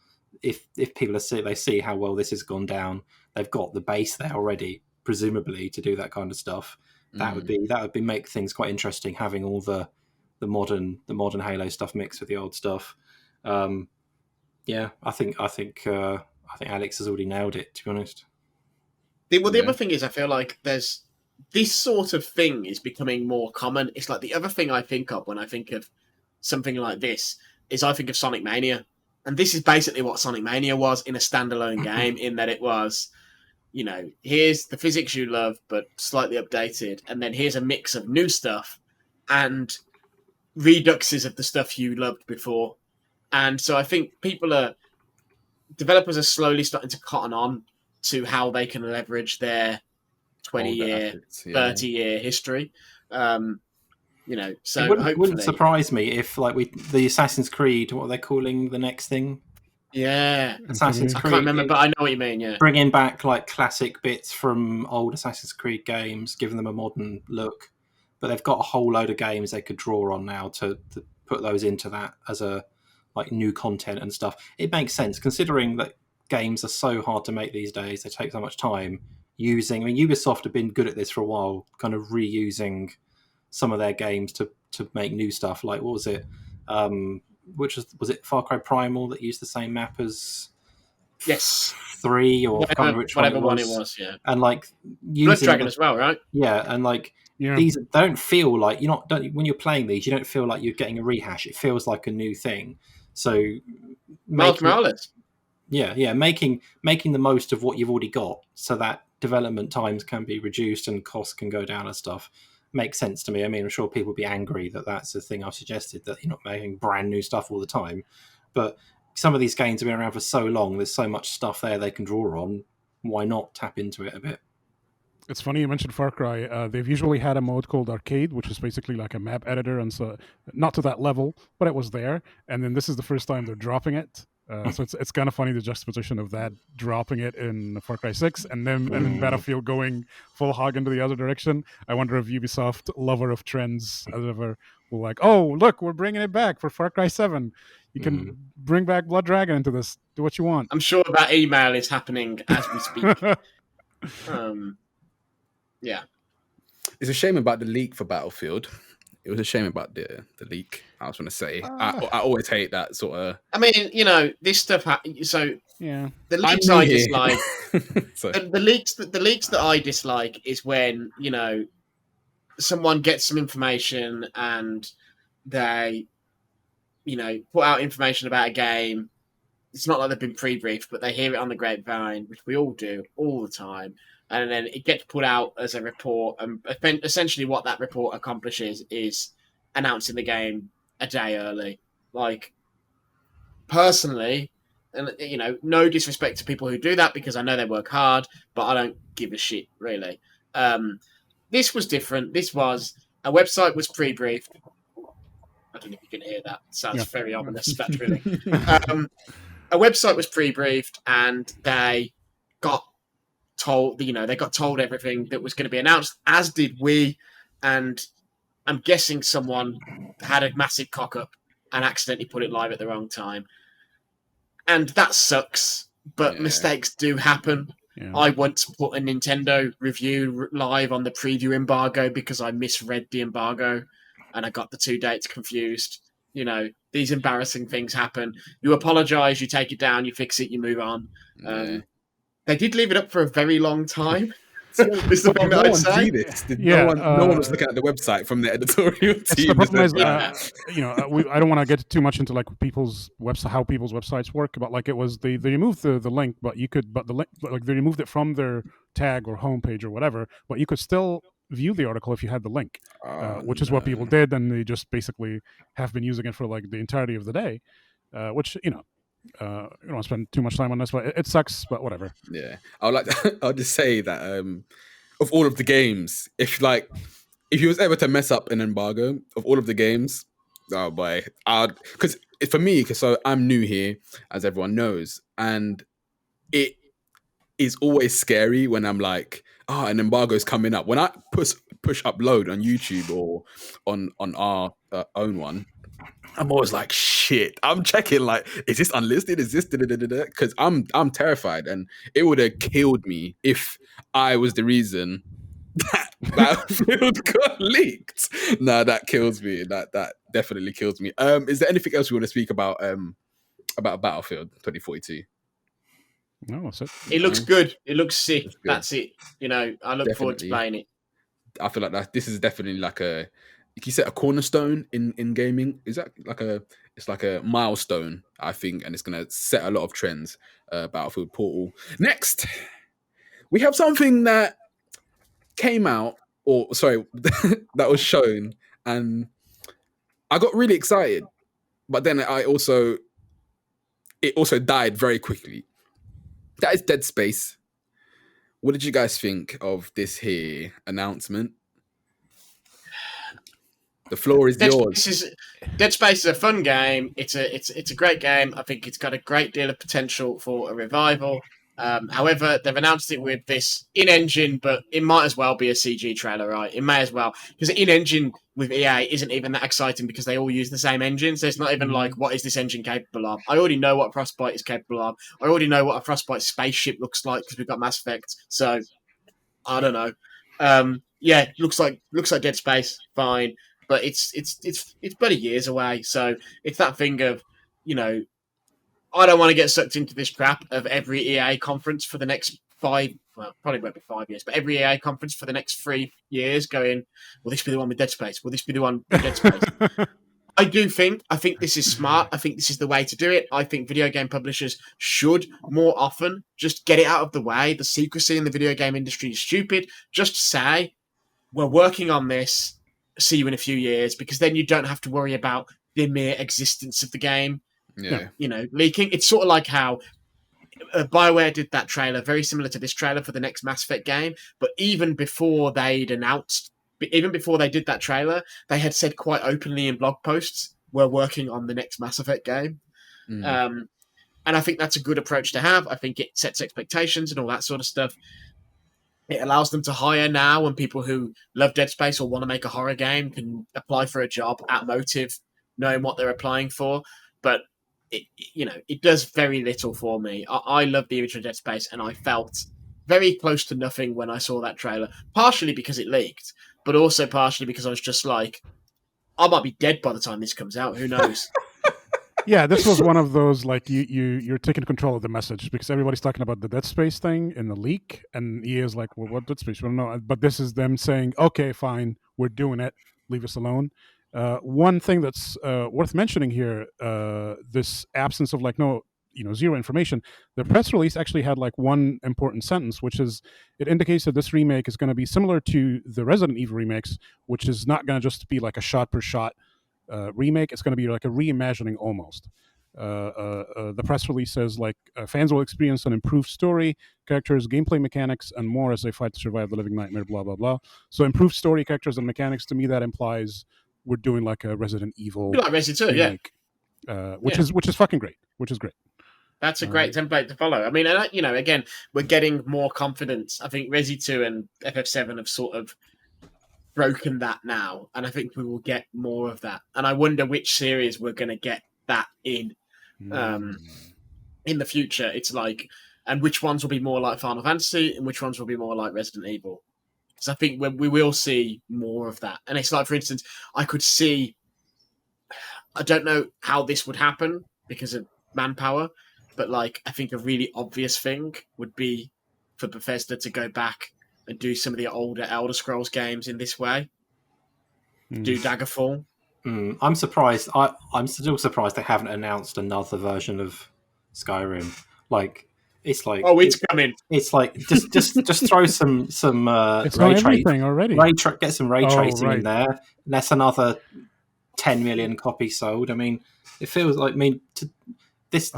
if people see how well this has gone down, they've got the base there already, presumably, to do that kind of stuff. That would be make things quite interesting, having all the modern Halo stuff mixed with the old stuff. Yeah, I think Alex has already nailed it, to be honest. The other thing is, I feel like there's this sort of thing is becoming more common. It's like the other thing I think of when I think of something like this is I think of Sonic Mania. And this is basically what Sonic Mania was in a standalone game, in that it was, here's the physics you love, but slightly updated. And then here's a mix of new stuff and reduxes of the stuff you loved before. And so I think developers are slowly starting to cotton on to how they can leverage their 20-year, 30-year history. So it wouldn't hopefully, surprise me if the Assassin's Creed, what are they calling the next thing? Assassin's I Creed. can't remember, but I know what you mean. Yeah, Bringing back like classic bits from old Assassin's Creed games, giving them a modern look. But they've got a whole load of games they could draw on now to put those into that as a like new content and stuff. It makes sense considering that games are so hard to make these days. They take so much time. Ubisoft have been good at this for a while, kind of reusing some of their games to make new stuff. Like what was it? Was it Far Cry Primal that used the same map as yes 3 or whatever one it was, yeah. And like Blood Dragon as well, right? Yeah, and like these don't feel like when you're playing these, you don't feel like you're getting a rehash. It feels like a new thing. So Miles Morales. Yeah, making the most of what you've already got so that development times can be reduced and costs can go down and stuff makes sense to me. I mean, I'm sure people will be angry that that's the thing I've suggested, that you're not making brand new stuff all the time. But some of these games have been around for so long, there's so much stuff there they can draw on. Why not tap into it a bit? It's funny you mentioned Far Cry. They've usually had a mode called Arcade, which is basically like a map editor, and so not to that level, but it was there. And then this is the first time they're dropping it. So it's kind of funny, the juxtaposition of that, dropping it in Far Cry 6 and then Battlefield going full hog into the other direction. I wonder if Ubisoft, lover of trends as ever, will like, oh, look, we're bringing it back for Far Cry 7. You can bring back Blood Dragon into this. Do what you want. I'm sure that email is happening as we speak. Yeah. It's a shame about the leak for Battlefield. It was a shame about the leak. I was going to say, I always hate that sort of. I mean, this stuff. The leaks I dislike. the leaks that I dislike is when someone gets some information and they, put out information about a game. It's not like they've been pre-briefed, but they hear it on the grapevine, which we all do all the time. And then it gets put out as a report, and essentially what that report accomplishes is announcing the game a day early. Like, personally, and no disrespect to people who do that, because I know they work hard, but I don't give a shit, really. This was different. This was a website was pre-briefed. I don't know if you can hear that. It sounds very ominous, naturally. A website was pre-briefed, and they got told, they got told everything that was going to be announced, as did we. And I'm guessing someone had a massive cock up and accidentally put it live at the wrong time. And that sucks, but mistakes do happen. Yeah. I once put a Nintendo review live on the preview embargo because I misread the embargo and I got the two dates confused. These embarrassing things happen. You apologize, you take it down, you fix it, you move on. They did leave it up for a very long time. Is the thing that I'd say. No one was looking at the website from the editorial team. The problem is, I don't want to get too much into like people's website, how people's websites work. But like, it was they removed the link, but the link, like, they removed it from their tag or homepage or whatever. But you could still view the article if you had the link, which is what people did, and they just basically have been using it for like the entirety of the day, which I don't want to spend too much time on this, but it sucks, but whatever. Yeah, I'll just say that of all of the games, if you was ever to mess up an embargo of all of the games, oh boy, because for me, so I'm new here, as everyone knows, and it is always scary when I'm like, an embargo is coming up. When I push upload on YouTube or on our own one, I'm always like, shit. I'm checking, like, is this unlisted? Is this because I'm terrified, and it would have killed me if I was the reason that Battlefield got leaked. No, that kills me. That definitely kills me. Is there anything else we want to speak about Battlefield 2042? No, that's it. It looks good. It looks sick. Good. That's it. I look forward to playing it. I feel like this is definitely like you said a cornerstone in gaming. Is that it's like a milestone, I think, and it's going to set a lot of trends. Battlefield Portal. Next, we have something that came out, that was shown, and I got really excited, but then it also died very quickly. That is Dead Space. What did you guys think of this here announcement? The floor is yours. Dead Space is a fun game. It's a great game. I think it's got a great deal of potential for a revival. However, they've announced it with this in-engine, but it might as well be a CG trailer, right? It may as well, because in-engine with EA isn't even that exciting because they all use the same engine. So it's not even like, what is this engine capable of? I already know what Frostbite is capable of. I already know what a Frostbite spaceship looks like because we've got Mass Effect. So I don't know. Yeah, looks like Dead Space, fine, but it's bloody years away. So it's that thing of, I don't want to get sucked into this crap of every EA conference for the next probably won't be 5 years, but every EA conference for the next 3 years going, will this be the one with Dead Space? Will this be the one with Dead Space? I think this is smart. I think this is the way to do it. I think video game publishers should more often just get it out of the way. The secrecy in the video game industry is stupid. Just say, we're working on this. See you in a few years, because then you don't have to worry about the mere existence of the game. Yeah. Leaking. It's sort of like how BioWare did that trailer, very similar to this trailer for the next Mass Effect game. But even before they did that trailer, they had said quite openly in blog posts, we're working on the next Mass Effect game. And I think that's a good approach to have. I think it sets expectations and all that sort of stuff. It allows them to hire now, and people who love Dead Space or want to make a horror game can apply for a job at Motive, knowing what they're applying for. But it does very little for me. I love the original Dead Space, and I felt very close to nothing when I saw that trailer, partially because it leaked, but also partially because I was just like, I might be dead by the time this comes out. Who knows? Yeah, this was one of those, like, you're taking control of the message, because everybody's talking about the Dead Space thing in the leak, and EA is like, well, what Dead Space? We don't know. But this is them saying, okay, fine, we're doing it. Leave us alone. One thing that's worth mentioning here, this absence of zero information. The press release actually had one important sentence, which is, it indicates that this remake is going to be similar to the Resident Evil remakes, which is not going to just be like a shot per shot remake. It's going to be like a reimagining almost. The press release says fans will experience an improved story, characters, gameplay mechanics, and more as they fight to survive the living nightmare. Blah blah blah. So improved story, characters, and mechanics. To me, that implies we're doing like a Resident Evil like Resident Evil, remake, which is fucking great. Which is great. That's a great template to follow. I mean, again, we're getting more confidence. I think Resi 2 and FF7 have sort of broken that now, and I think we will get more of that. And I wonder which series we're going to get that in the future. It's like, and which ones will be more like Final Fantasy, and which ones will be more like Resident Evil. Because I think we will see more of that. And it's like, for instance, I don't know how this would happen because of manpower, but I think a really obvious thing would be for Bethesda to go back and do some of the older Elder Scrolls games in this way. Do Daggerfall. I'm surprised. I'm still surprised they haven't announced another version of Skyrim. It's like, oh, it's coming. It's like just throw some it's ray tracing already. Get some ray tracing in there. And that's another 10 million copies sold. I mean, it feels like this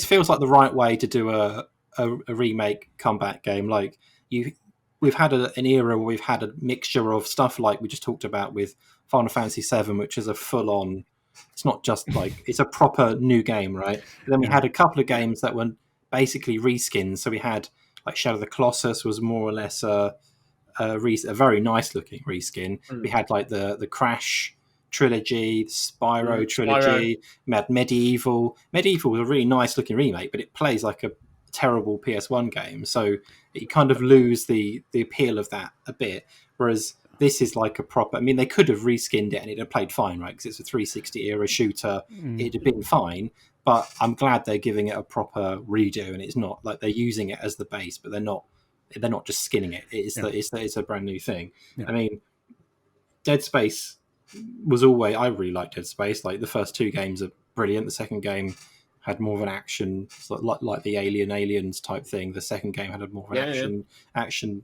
feels like the right way to do a remake comeback game. We've had an era where we've had a mixture of stuff like we just talked about with Final Fantasy VII, which is a full-on. It's not just it's a proper new game, right? And then we had a couple of games that were basically reskins. So we had Shadow of the Colossus was more or less a very nice looking reskin. We had the Crash trilogy, the Spyro trilogy. We had Medieval. Medieval was a really nice looking remake, but it plays like a terrible PS1 game, so you kind of lose the appeal of that a bit. Whereas this is like a proper. I mean, they could have reskinned it and it'd have played fine, right? Because it's a 360 era shooter. It'd have been fine. But I'm glad they're giving it a proper redo, and it's not like they're using it as the base, but they're not just skinning it. It's a brand new thing. Yeah. I mean, Dead Space was always. I really liked Dead Space. The first two games are brilliant. The second game had more of an action, like the Aliens type thing. The second game had a more of an action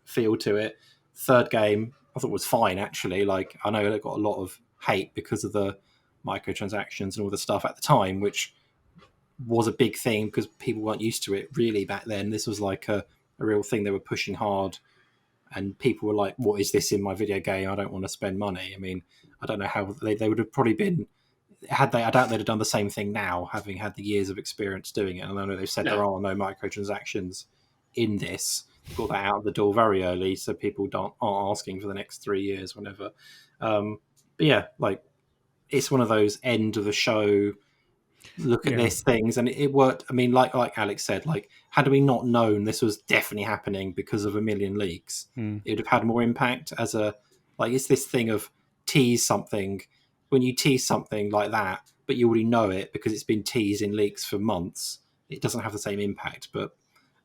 feel to it. Third game, I thought was fine actually. I know it got a lot of hate because of the microtransactions and all the stuff at the time, which was a big thing because people weren't used to it really back then. This was like a a real thing they were pushing hard, and people were like, "What is this in my video game? I don't want to spend money." I mean, I don't know how they would have probably been had they. I doubt they'd have done the same thing now, having had the years of experience doing it. And I know they've said there are no microtransactions in this. They got that out of the door very early, so people aren't asking for the next 3 years, whenever. But yeah, like it's one of those end of the show. Look at this things, and it worked. I mean, like Alex said, like had we not known this was definitely happening because of a million leaks, it would have had more impact. As a like, it's this thing of tease something. When you tease something like that, but you already know it because it's been teased in leaks for months, it doesn't have the same impact. But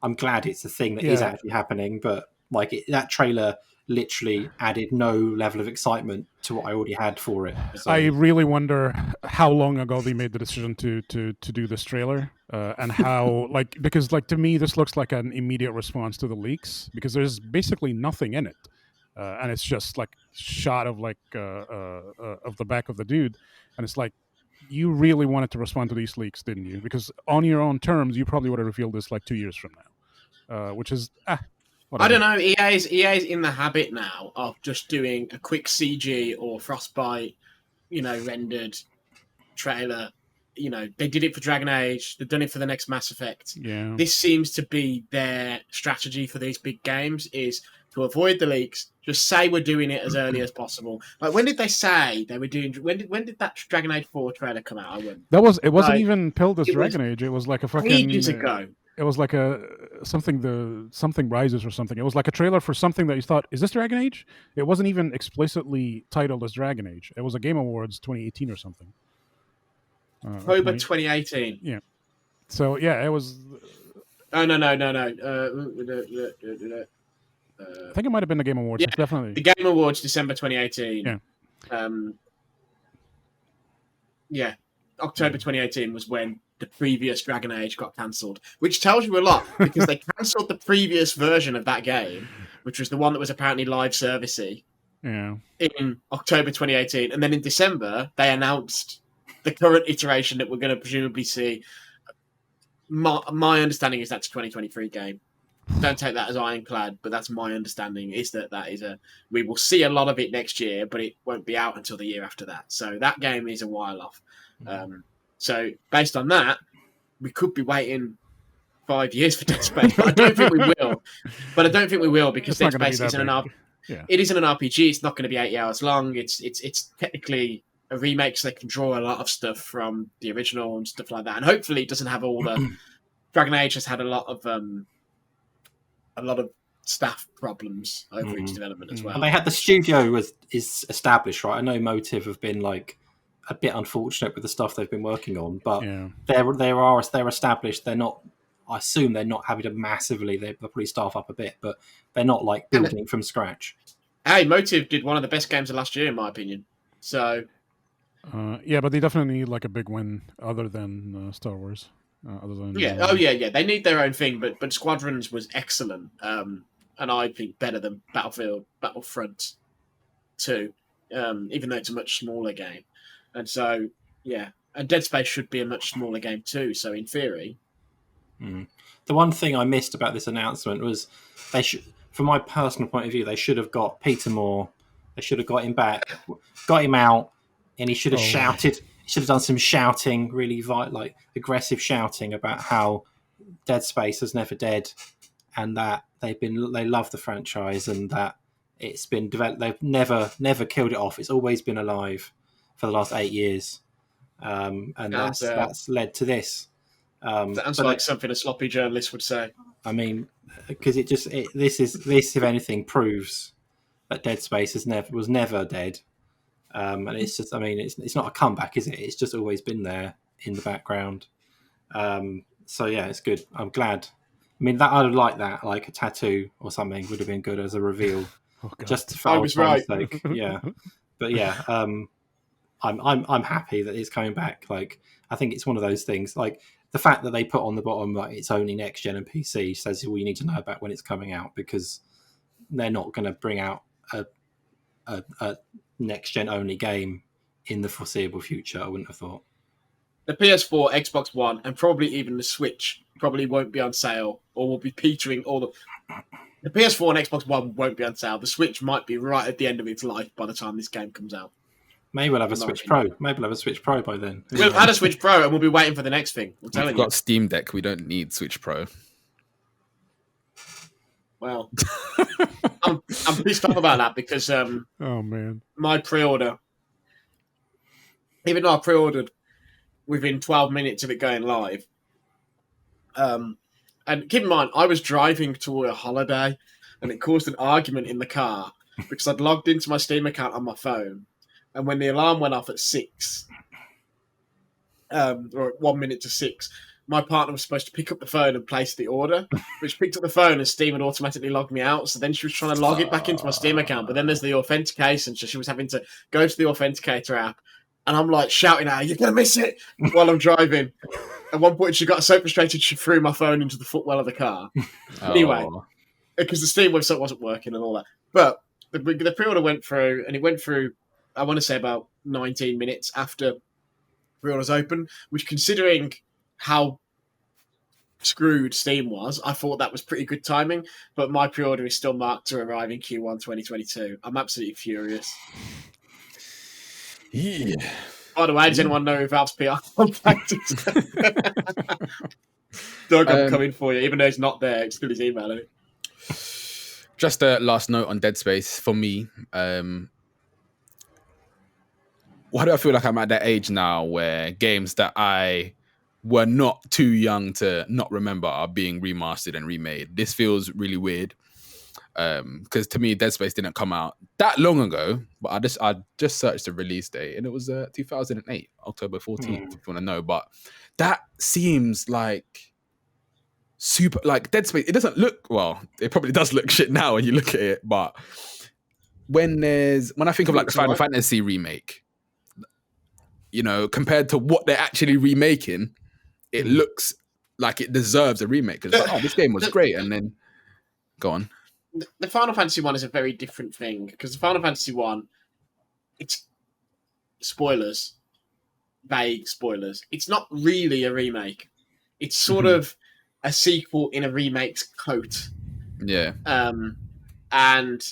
I'm glad it's a thing that is actually happening. But like that trailer literally added no level of excitement to what I already had for it. So. I really wonder how long ago they made the decision to do this trailer, and how because to me this looks like an immediate response to the leaks, because there's basically nothing in it, and it's just like shot of of the back of the dude, and it's like, you really wanted to respond to these leaks, didn't you? Because on your own terms, you probably would have revealed this like 2 years from now, which is whatever. I don't know. EA's in the habit now of just doing a quick CG or Frostbite, rendered trailer. They did it for Dragon Age. They've done it for the next Mass Effect. Yeah. This seems to be their strategy for these big games, is to avoid the leaks. Just say we're doing it as early as possible. Like, when did they say they were doing? When did that Dragon Age 4 trailer come out? It wasn't even billed as Dragon Age. It was like a fucking ages ago. It was like something Rises or something. It was like a trailer for something that you thought, is this Dragon Age? It wasn't even explicitly titled as Dragon Age. It was a Game Awards 2018 or something. October 2018. Yeah. So yeah, it was. Oh no. I think it might have been the Game Awards. Yeah, definitely the Game Awards, December 2018. Yeah. October 2018 was when the previous Dragon Age got cancelled, which tells you a lot, because they cancelled the previous version of that game, which was the one that was apparently live servicey, in October 2018, and then in December they announced the current iteration that we're going to presumably see. My understanding is that's a 2023 game. Don't take that as ironclad, but that's my understanding, is that is we will see a lot of it next year, but it won't be out until the year after that. So that game is a while off. So based on that, we could be waiting 5 years for Dead Space, but I don't think we will. Because Dead Space isn't an RPG. It isn't an RPG. It's not going to be 80 hours long. It's technically a remake, so they can draw a lot of stuff from the original and stuff like that. And hopefully, it doesn't have all the. Dragon Age has had a lot of staff problems over its development as well. And they had the studio is established, right? I know Motive have been like a bit unfortunate with the stuff they've been working on, but they're established. They're not. I assume they're not having to massively. They'll probably staff up a bit, but they're not like building from scratch. Hey, Motive did one of the best games of last year, in my opinion. So, but they definitely need like a big win other than Star Wars. They need their own thing, but Squadrons was excellent, and I think better than Battlefront 2, even though it's a much smaller game. And so, and Dead Space should be a much smaller game too. So in theory, the one thing I missed about this announcement was they should, from my personal point of view, they should have got Peter Moore. They should have got him back, got him out, and he should have shouted. He should have done some shouting, really like aggressive shouting about how Dead Space is never dead, and that they love the franchise, and that it's been developed. They've never killed it off. It's always been alive for the last 8 years, and that's led to this. Sounds like something a sloppy journalist would say. I mean, because this if anything proves that Dead Space was never dead. And it's just, I mean, it's not a comeback, is it? It's just always been there in the background. So yeah, it's good. I'm glad. I mean, that I would like that, like a tattoo or something would have been good as a reveal, just for old time's sake. Yeah, but yeah, I'm happy that it's coming back. Like, I think it's one of those things. Like the fact that they put on the bottom like it's only next gen and PC says all you need to know about when it's coming out, because they're not going to bring out a next gen only game in the foreseeable future. I wouldn't have thought. The PS4, Xbox One, and probably even the Switch probably won't be on sale, or will be petering all the The PS4 and Xbox One won't be on sale. The Switch might be right at the end of its life by the time this game comes out. Maybe we'll have a In my Switch opinion. Pro. Maybe we'll have a Switch Pro by then. We've had a Switch Pro and we'll be waiting for the next thing. I'm telling We've you. got Steam Deck. We don't need Switch Pro. Well, I'm pissed off about that because Oh man. my pre-order, even though I pre-ordered within 12 minutes of it going live, and keep in mind, I was driving to a holiday and it caused an argument in the car because I'd logged into my Steam account on my phone, and when the alarm went off at 6, or 1 minute to 6, my partner was supposed to pick up the phone and place the order, but she picked up the phone and Steam had automatically logged me out. So then she was trying to log it back into my Steam account, but then there's the authentication, so she was having to go to the authenticator app, and I'm like shouting at her, "You're going to miss it," while I'm driving. At one point, she got so frustrated she threw my phone into the footwell of the car. Anyway, because the Steam website wasn't working and all that. But the pre-order went through, and it went through, I want to say about 19 minutes after pre-orders open, which, considering how screwed Steam was, I thought that was pretty good timing. But my pre-order is still marked to arrive in Q1 2022. I'm absolutely furious. Yeah. By the way, does anyone know who Valve's PR contact is? Doug, I'm coming for you. Even though he's not there, it's still his email. Isn't it? Just a last note on Dead Space for me. Why do I feel like I'm at that age now where games that I were not too young to not remember are being remastered and remade? This feels really weird. Because to me, Dead Space didn't come out that long ago, but I just searched the release date and it was 2008, October 14th, if you want to know. But that seems like super, like Dead Space. It doesn't look, well, it probably does look shit now when you look at it, but when I think of like the Final Fantasy remake, you know, compared to what they're actually remaking, it looks like it deserves a remake. Because like, this game was great, and then go on. The Final Fantasy one is a very different thing because the Final Fantasy one, it's spoilers, vague spoilers. It's not really a remake. It's sort of a sequel in a remake's coat. Yeah. And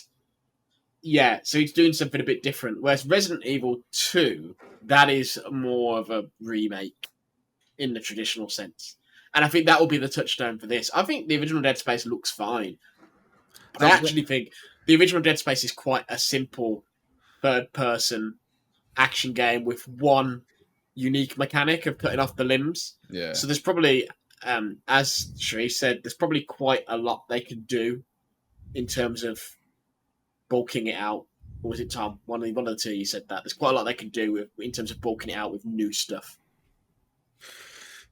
yeah, so it's doing something a bit different. Whereas Resident Evil 2, that is more of a remake in the traditional sense. And I think that will be the touchstone for this. I think the original Dead Space looks fine. I actually think the original Dead Space is quite a simple third-person action game with one unique mechanic of cutting off the limbs. Yeah. So there's probably, as Sheree said, there's probably quite a lot they can do in terms of bulking it out. Or was it Tom? One of the two you said that. There's quite a lot they can do in terms of bulking it out with new stuff.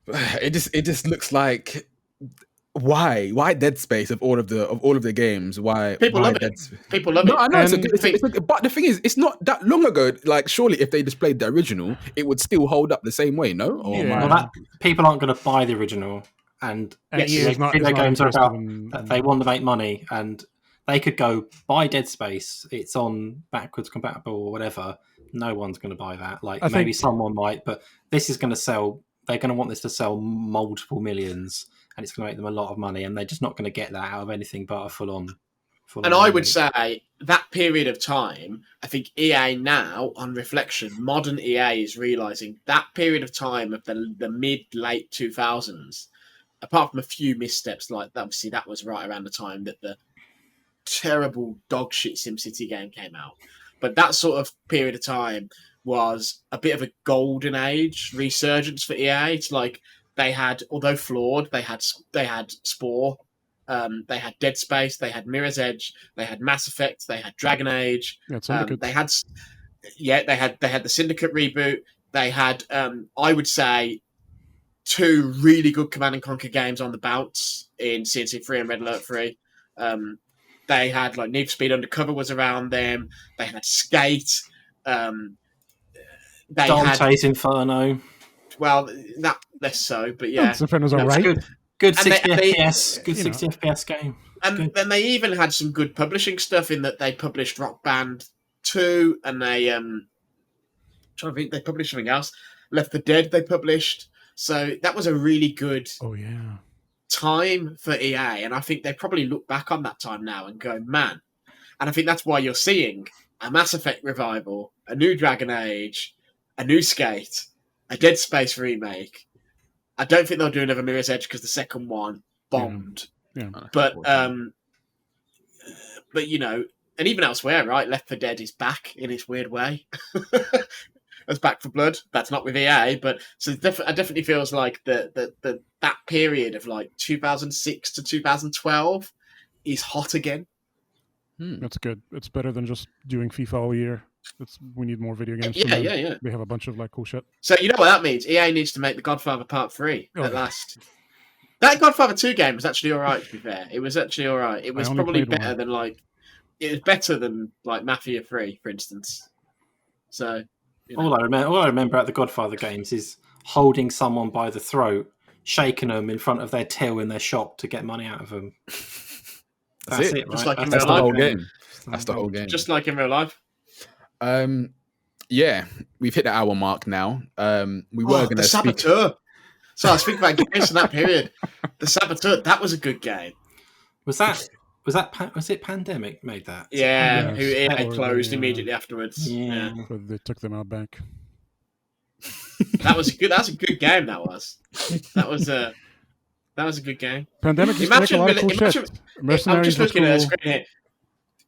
It just looks like why Dead Space of all of the games? Why People why love Dead it. Space? People love No, it. I know it's but the thing is, it's not that long ago. Like, surely if they displayed the original, it would still hold up the same way, no? Or Yeah. Well, people aren't going to buy the original, and And yes, EA is not video games are interested about in- that they want to make money, and they could go buy Dead Space. It's on backwards compatible or whatever. No one's going to buy that. Like, maybe someone might, but this is going to sell. They're going to want this to sell multiple millions, and it's going to make them a lot of money, and they're just not going to get that out of anything but a full-on. And I would say that period of time, I think EA now, on reflection, modern EA is realising that period of time of the mid-late 2000s, apart from a few missteps like that, obviously that was right around the time that the terrible dog shit SimCity game came out. But that sort of period of time was a bit of a golden age resurgence for EA. It's like they had, although flawed, they had Spore, they had Dead Space, they had Mirror's Edge, they had Mass Effect, they had Dragon Age, they had the Syndicate reboot, they had I would say 2 really good Command and Conquer games on the bounce in CNC3 and Red Alert 3. They had like Need for Speed Undercover was around them. They had Skate. They Dante's Inferno. Well, that less so, but yeah, Inferno's all right. Good 60 FPS. Good 60 FPS game. And then they even had some good publishing stuff in that they published Rock Band 2, and they trying to think they published something else. Left 4 Dead they published. So that was a really good time for EA, and I think they probably look back on that time now and go, man. And I think that's why you're seeing a Mass Effect revival, a new Dragon Age, a new Skate, a Dead Space remake. I don't think they'll do another Mirror's Edge because the second one bombed. Yeah. But you know, and even elsewhere, right? Left 4 Dead is back in its weird way. As Back for Blood. That's not with EA, but so it definitely feels like that period of like 2006 to 2012 is hot again. That's good. It's better than just doing FIFA all year. We need more video games. Yeah. They have a bunch of like cool shit. So you know what that means? EA needs to make The Godfather Part 3 at last. That Godfather 2 game was actually all right, to be fair. It was actually all right. It was probably better than it was better than like Mafia 3, for instance. So you know. All I remember at the Godfather games is holding someone by the throat, shaking them in front of their till in their shop to get money out of them. That's it, right? Just like in That's real the life. whole game. That's the whole game. Just like in real life. Yeah, we've hit the hour mark now. We were going to speak. Saboteur. So I was thinking about games in that period. The Saboteur, that was a good game. Was it Pandemic made that? Yeah, Yes. who EA closed immediately afterwards. Yeah. But they took them out back. That was a good game. That was a good game. Pandemic used to make a lot of cool shit. I'm Mercenaries just was looking at a cool. screen here.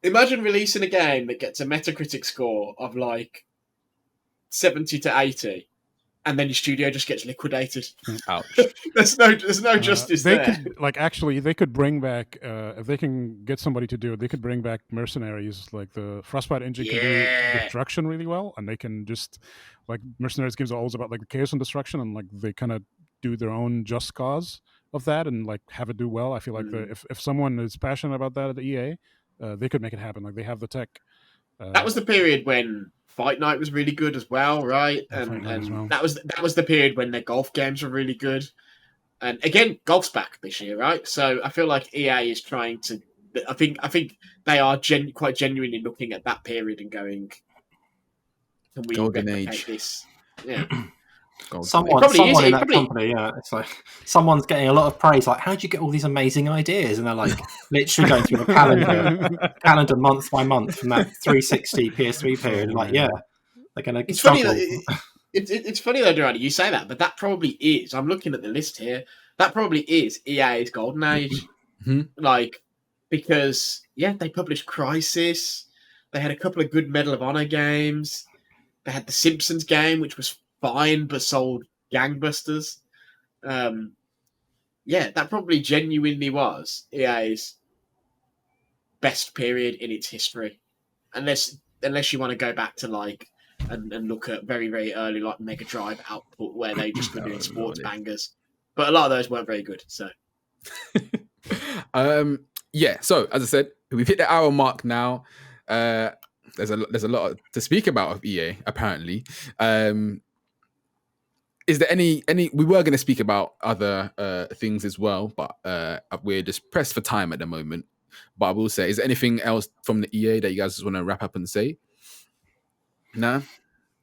Imagine releasing a game that gets a Metacritic score of like 70 to 80, and then your studio just gets liquidated. Ouch. There's no justice They there. they could bring back if they can get somebody to do it. They could bring back Mercenaries. Like the Frostbite engine can do destruction really well, and they can just like Mercenaries games are always about like the chaos and destruction, and like they kind of do their own just cause of that and like have it do well. I feel like if someone is passionate about that at the EA, they could make it happen. Like they have the tech. That was the period when Fight Night was really good as well, right? And that was the period when their golf games were really good. And again, golf's back this year, right? So I feel like EA is trying to. I think they are quite genuinely looking at that period and going, "Can we replicate this?" Yeah. Someone in that company, it's like someone's getting a lot of praise. Like, how do you get all these amazing ideas? And they're like, literally going through a calendar month by month from that 360 PS3 period. Like, yeah, they're going to. It's funny. It's funny though, Durrani, you say that, but that probably is. I'm looking at the list here. That probably is EA's golden age. Like, because they published Crysis. They had a couple of good Medal of Honor games. They had the Simpsons game, which was fine but sold gangbusters. That probably genuinely was EA's best period in its history, unless you want to go back to like and look at very, very early like Mega Drive output where they just were doing sports bangers, but a lot of those weren't very good. So so as I said, we've hit the hour mark now. There's a lot to speak about of EA apparently. Is there any? We were going to speak about other things as well, but we're just pressed for time at the moment. But I will say, is there anything else from the EA that you guys just want to wrap up and say? No?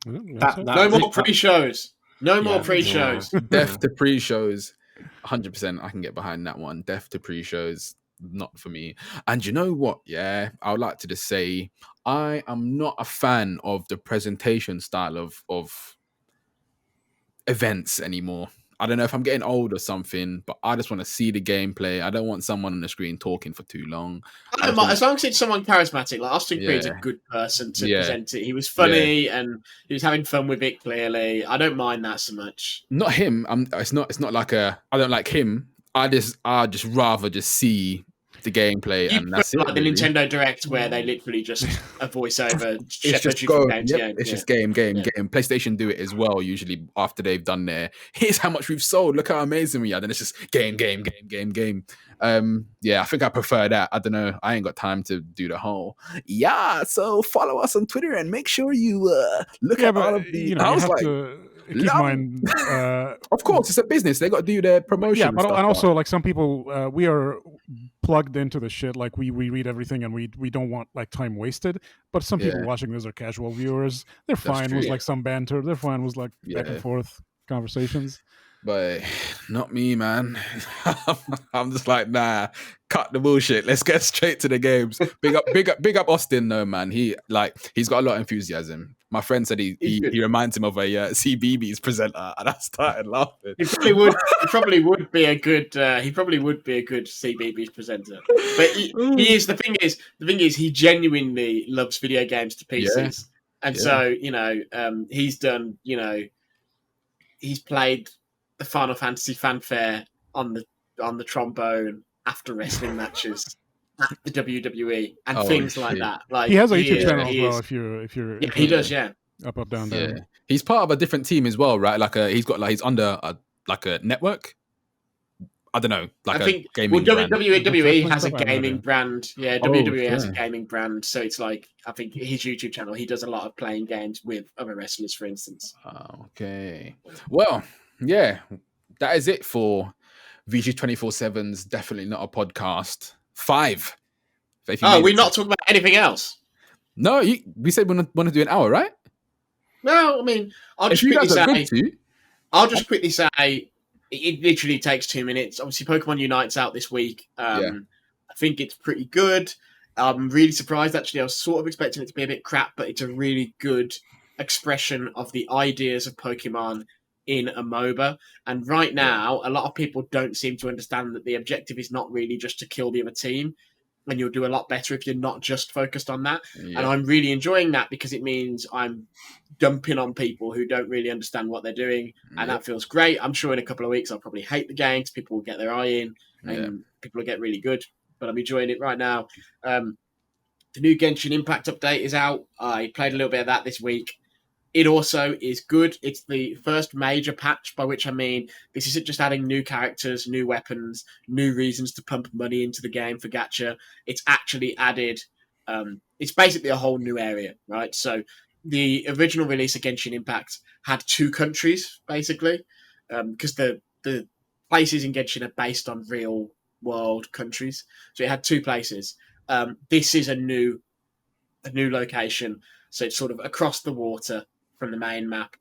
No more pre-shows. No more pre-shows. Death to pre-shows. 100%. I can get behind that one. Death to pre-shows. Not for me. And you know what? Yeah, I would like to just say I am not a fan of the presentation style of events anymore. I don't know if I'm getting old or something, but I just want to see the gameplay. I don't want someone on the screen talking for too long. As long as it's someone charismatic, like Austin Creed's a good person to present it. He was funny and he was having fun with it. Clearly, I don't mind that so much. Not him. It's not like I don't like him. I just rather just see the gameplay, and that's it. Like the Nintendo Direct, where they literally just a voiceover. It's just go. It's just game. PlayStation do it as well. Usually after they've done their, here's how much we've sold. Look how amazing we are. Then it's just game. I think I prefer that. I don't know. I ain't got time to do the whole. So follow us on Twitter and make sure you look at all of the. You have to keep in mind. Of course, it's a business. They got to do their promotion. Yeah, but and also like some people, we are plugged into the shit. Like we read everything and we don't want like time wasted. But some people watching this are casual viewers. They're fine with like some banter. They're fine with like back and forth conversations. But not me, man. I'm just like, nah, cut the bullshit. Let's get straight to the games. Big up Austin, though, man. He's got a lot of enthusiasm. My friend said he reminds him of a CBeebies presenter, and I started laughing. He probably would be a good CBeebies presenter. But he is the thing is he genuinely loves video games to pieces, and so he's done he's played the Final Fantasy fanfare on the trombone after wrestling matches at the WWE and things like that. Like he has a YouTube channel as well. If you're he does, up, down, down. Yeah. He's part of a different team as well, right? Like he's under a network. I don't know, gaming brand. WWE has a gaming brand. Yeah, WWE has a gaming brand. So it's like, I think his YouTube channel, he does a lot of playing games with other wrestlers, for instance. Okay. Well, yeah, that is it for VG247's Definitely Not a Podcast 5. We're not talking about anything else? No, we said we want to do an hour, right? No, I mean, I'll just quickly say, it literally takes 2 minutes. Obviously, Pokemon Unite's out this week. I think it's pretty good. I'm really surprised, actually. I was sort of expecting it to be a bit crap, but it's a really good expression of the ideas of Pokemon in a MOBA. And right now, a lot of people don't seem to understand that the objective is not really just to kill the other team. And you'll do a lot better if you're not just focused on that. Yeah. And I'm really enjoying that because it means I'm dumping on people who don't really understand what they're doing. And that feels great. I'm sure in a couple of weeks I'll probably hate the game because people will get their eye in and people will get really good. But I'm enjoying it right now. The new Genshin Impact update is out. I played a little bit of that this week. It also is good. It's the first major patch, by which I mean this isn't just adding new characters, new weapons, new reasons to pump money into the game for gacha. It's actually added, it's basically a whole new area, right? So the original release of Genshin Impact had 2 countries, basically, because the places in Genshin are based on real world countries. So it had 2 places. This is a new location. So it's sort of across the water from the main map,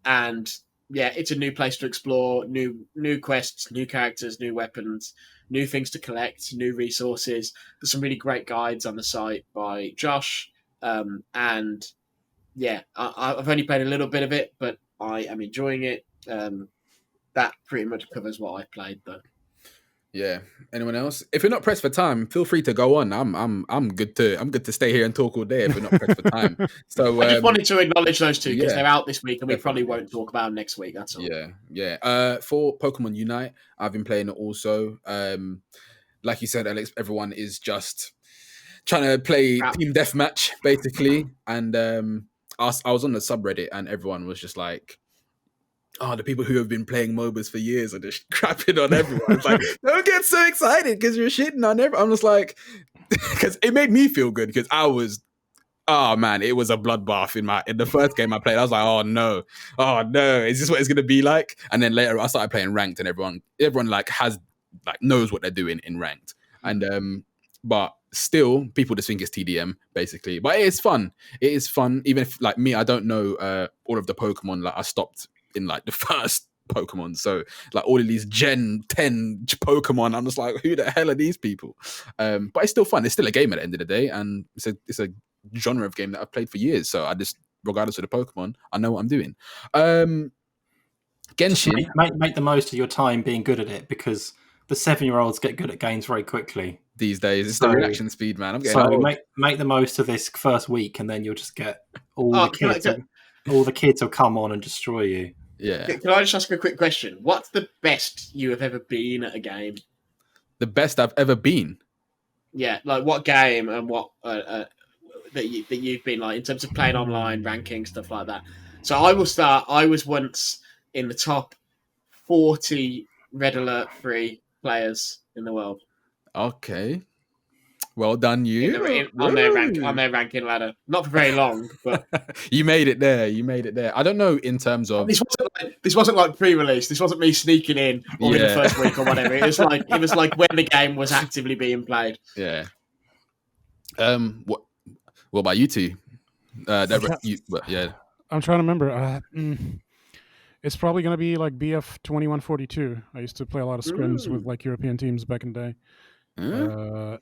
and it's a new place to explore, new quests, new characters, new weapons, new things to collect, new resources. There's some really great guides on the site by Josh, and I've only played a little bit of it, but I am enjoying it. That pretty much covers what I've played, though. Yeah. Anyone else? If you're not pressed for time, feel free to go on. I'm good to stay here and talk all day if you're not pressed for time. So I just wanted to acknowledge those 2 because they're out this week and we probably won't talk about them next week. That's all. Yeah. For Pokemon Unite, I've been playing it also. Like you said, Alex, everyone is just trying to play team deathmatch basically, and I was on the subreddit and everyone was just like, the people who have been playing MOBAs for years are just crapping on everyone. It's like, don't get so excited because you're shitting on everyone. I'm just like, because it made me feel good because I was, it was a bloodbath in the first game I played. I was like, oh no, is this what it's gonna be like? And then later I started playing ranked, and everyone knows what they're doing in ranked, and but still people just think it's TDM basically. But it is fun. It is fun, even if like me, I don't know all of the Pokemon. Like I stopped in like the first Pokemon, so like all of these Gen 10 Pokemon, I'm just like, who the hell are these people? But it's still fun. It's still a game at the end of the day, and it's a genre of game that I've played for years. So I just, regardless of the Pokemon, I know what I'm doing. Genshin, make the most of your time being good at it, because the 7-year-olds get good at games very quickly these days. It's the reaction speed, man. I'm getting old. Make the most of this first week, and then you'll just get all the kids will come on and destroy you. Yeah. Can I just ask a quick question? What's the best you have ever been at a game? The best I've ever been? Yeah, like what game and what that you've been like in terms of playing online, ranking, stuff like that. So I will start. I was once in the top 40 Red Alert free players in the world. Okay. Well done, you. On their ranking ladder. Not for very long, but you made it there. I don't know in terms of this wasn't like pre-release. This wasn't me sneaking in or in the first week or whatever. It was like when the game was actively being played. Yeah. What about you two? I'm trying to remember. It's probably going to be like BF 2142. I used to play a lot of scrims with like European teams back in the day.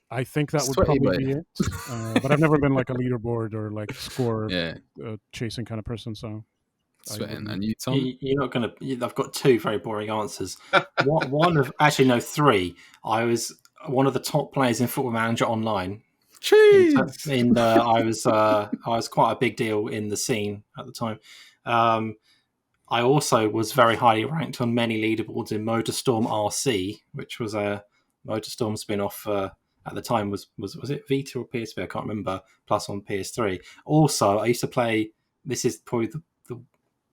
I think that would Sweaty probably boy. be it. But I've never been like a leaderboard or like score Yeah, chasing kind of person. So sweating. And you, Tom? You're not going to. I've got two very boring answers. One of actually no, three. I was one of the top players in Football Manager Online. Cheese. I was quite a big deal in the scene at the time. I also was very highly ranked on many leaderboards in Motorstorm RC, which was a Motorstorm spin-off. At the time, was it Vita or PSP? I can't remember. Plus on PS3. Also, I used to play. This is probably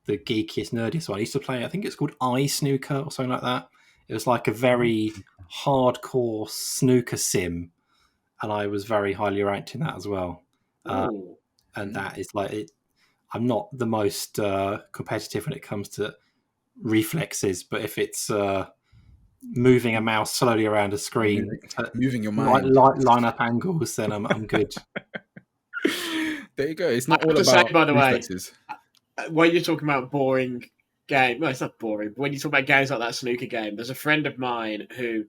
the geekiest, nerdiest one. I used to play. I think it's called iSnooker or something like that. It was like a very hardcore snooker sim, and I was very highly ranked in that as well. And that is like it. I'm not the most competitive when it comes to reflexes, but if it's moving a mouse slowly around a screen, moving your mind, line up angles, then I'm good. There you go. It's not all about say, by the reflexes. Way, when you're talking about boring game, well, it's not boring, but when you talk about games like that snooker game, there's a friend of mine who,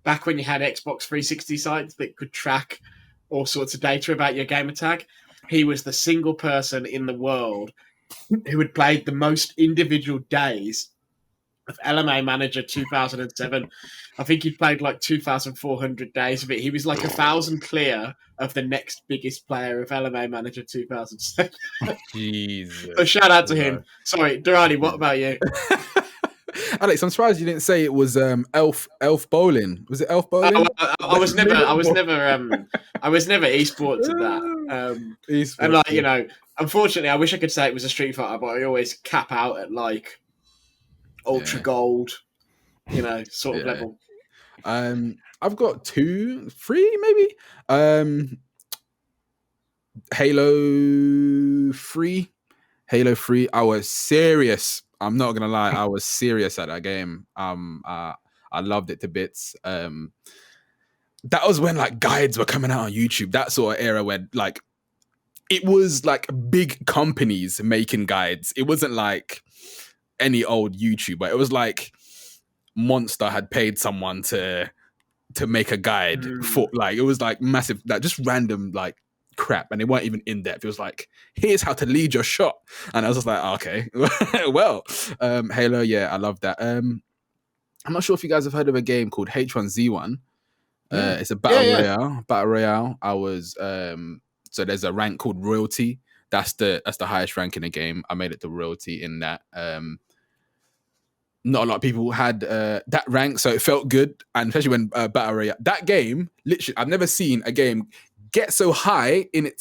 back when you had Xbox 360 sites that could track all sorts of data about your gamer tag, he was the single person in the world who had played the most individual days of LMA Manager 2007. I think he played like 2,400 days of it. He was like 1,000 clear of the next biggest player of LMA Manager 2007. Jesus. So shout out to him. Sorry, Durrani, what about you? Alex, I'm surprised you didn't say it was Elf Bowling. Was it Elf Bowling? I was never esports at that. Esports, and like, you know, unfortunately, I wish I could say it was a Street Fighter, but I always cap out at like Ultra Gold, you know, sort of level. I've got 2, 3 maybe. Halo 3. I was serious. I'm not gonna lie, I was serious at that game. I loved it to bits. That was when like guides were coming out on YouTube. That sort of era where like it was like big companies making guides. It wasn't like any old YouTuber. It was like Monster had paid someone to make a guide for like, it was like massive, like just random like crap, and they weren't even in depth. It was like, here's how to lead your shot, and I was just like, okay, well, Halo, yeah, I love that. I'm not sure if you guys have heard of a game called H1Z1. It's a battle royale. I was so there's a rank called royalty. That's the highest rank in the game. I made it to royalty in that. Not a lot of people had that rank, so it felt good, and especially when battle royale. That game, literally, I've never seen a game get so high in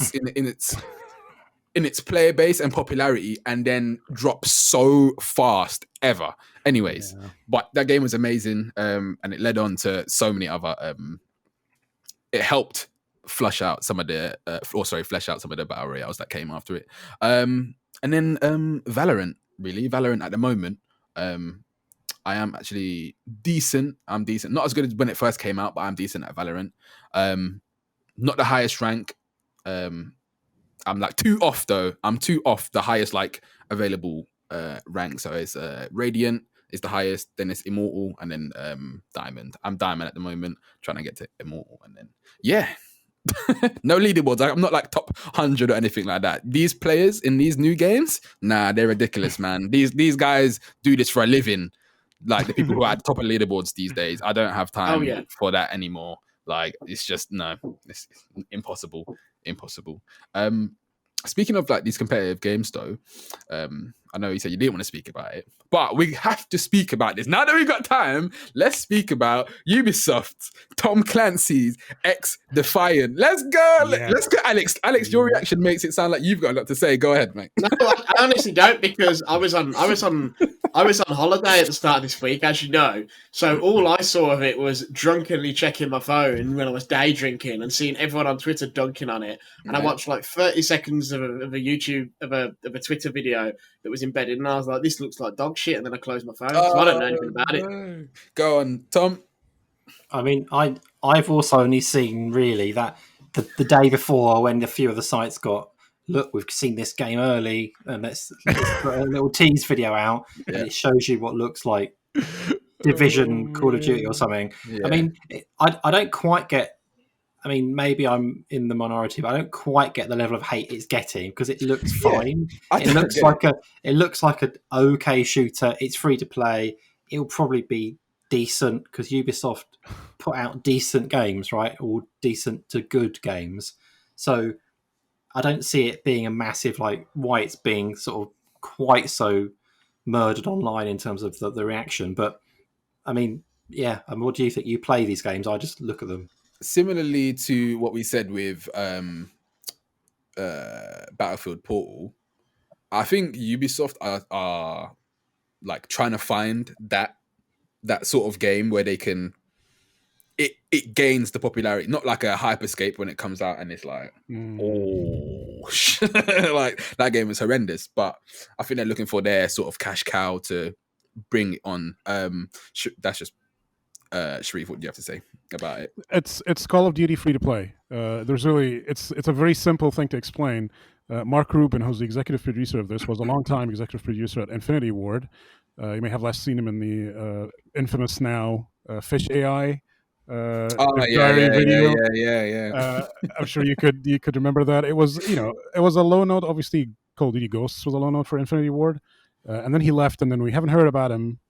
its player base and popularity, and then drop so fast ever. Anyways, but that game was amazing, and it led on to so many other. It helped flesh out some of the battle royales that came after it. And then Valorant, really. Valorant at the moment, I am actually decent. I'm decent. Not as good as when it first came out, but I'm decent at Valorant. Not the highest rank. I'm like 2 off though. I'm 2 off the highest like available rank. So it's Radiant is the highest, then it's Immortal, and then Diamond. I'm Diamond at the moment, trying to get to Immortal, and then no leaderboards. I'm not like top 100 or anything like that. These players in these new games, nah, they're ridiculous, man. These guys do this for a living. Like the people who are at the top of leaderboards these days, I don't have time for that anymore. Like it's just it's impossible. Speaking of like these competitive games though, I know you said you didn't want to speak about it, but we have to speak about this. Now that we've got time, let's speak about Ubisoft, Tom Clancy's XDefiant. Let's go. Yeah. Let's go, Alex. Alex, your reaction makes it sound like you've got a lot to say. Go ahead, mate. No, I honestly don't, because I was on holiday at the start of this week, as you know. So all I saw of it was drunkenly checking my phone when I was day drinking and seeing everyone on Twitter dunking on it. And I watched like 30 seconds of a Twitter video that was embedded, and I was like, this looks like dog shit, and then I closed my phone. So I don't know anything about it. Go on, Tom. I mean, I've also only seen really that the day before when a few of the sites got look, we've seen this game early, and let's put a little tease video out, and it shows you what looks like Division, Call of Duty, or something. Yeah. I mean, I don't quite get. I mean, maybe I'm in the minority, but I don't quite get the level of hate it's getting because it looks fine. It looks like an okay shooter. It's free to play. It'll probably be decent because Ubisoft put out decent games, right? Or decent to good games. So I don't see it being a massive, like, why it's being sort of quite so murdered online in terms of the reaction. But I mean, yeah. I mean, what do you think? You play these games? I just look at them. Similarly to what we said with Battlefield Portal, I think Ubisoft are like trying to find that sort of game where they can it gains the popularity, not like a Hyperscape when it comes out and it's like like that game is horrendous, but I think they're looking for their sort of cash cow to bring it on. That's just Sharif, what do you have to say about it? It's Call of Duty free to play. There's really it's a very simple thing to explain. Mark Rubin, who's the executive producer of this, was a long-time executive producer at Infinity Ward. You may have last seen him in the infamous now Fish AI. Yeah. I'm sure you could remember that. It was it was a low note. Obviously, Call of Duty Ghosts was a low note for Infinity Ward, and then he left, and then we haven't heard about him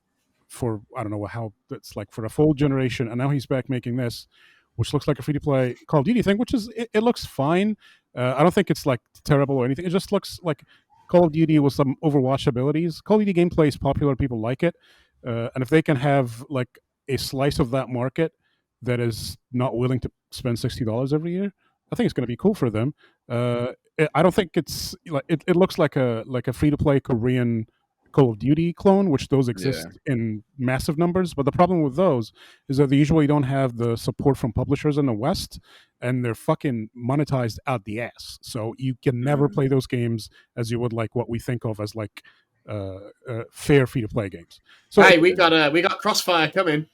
for I don't know how it's like for a full generation, and now he's back making this, which looks like a free to play Call of Duty thing, which is it looks fine. I don't think it's like terrible or anything. It just looks like Call of Duty with some Overwatch abilities. Call of Duty gameplay is popular; people like it, and if they can have like a slice of that market that is not willing to spend $60 every year, I think it's going to be cool for them. I don't think it's like it looks like a free to play Korean Call of Duty clone, which those exist in massive numbers. But the problem with those is that they usually don't have the support from publishers in the West, and they're fucking monetized out the ass. So you can never play those games as you would like what we think of as like fair free to play games. So hey, we got Crossfire coming.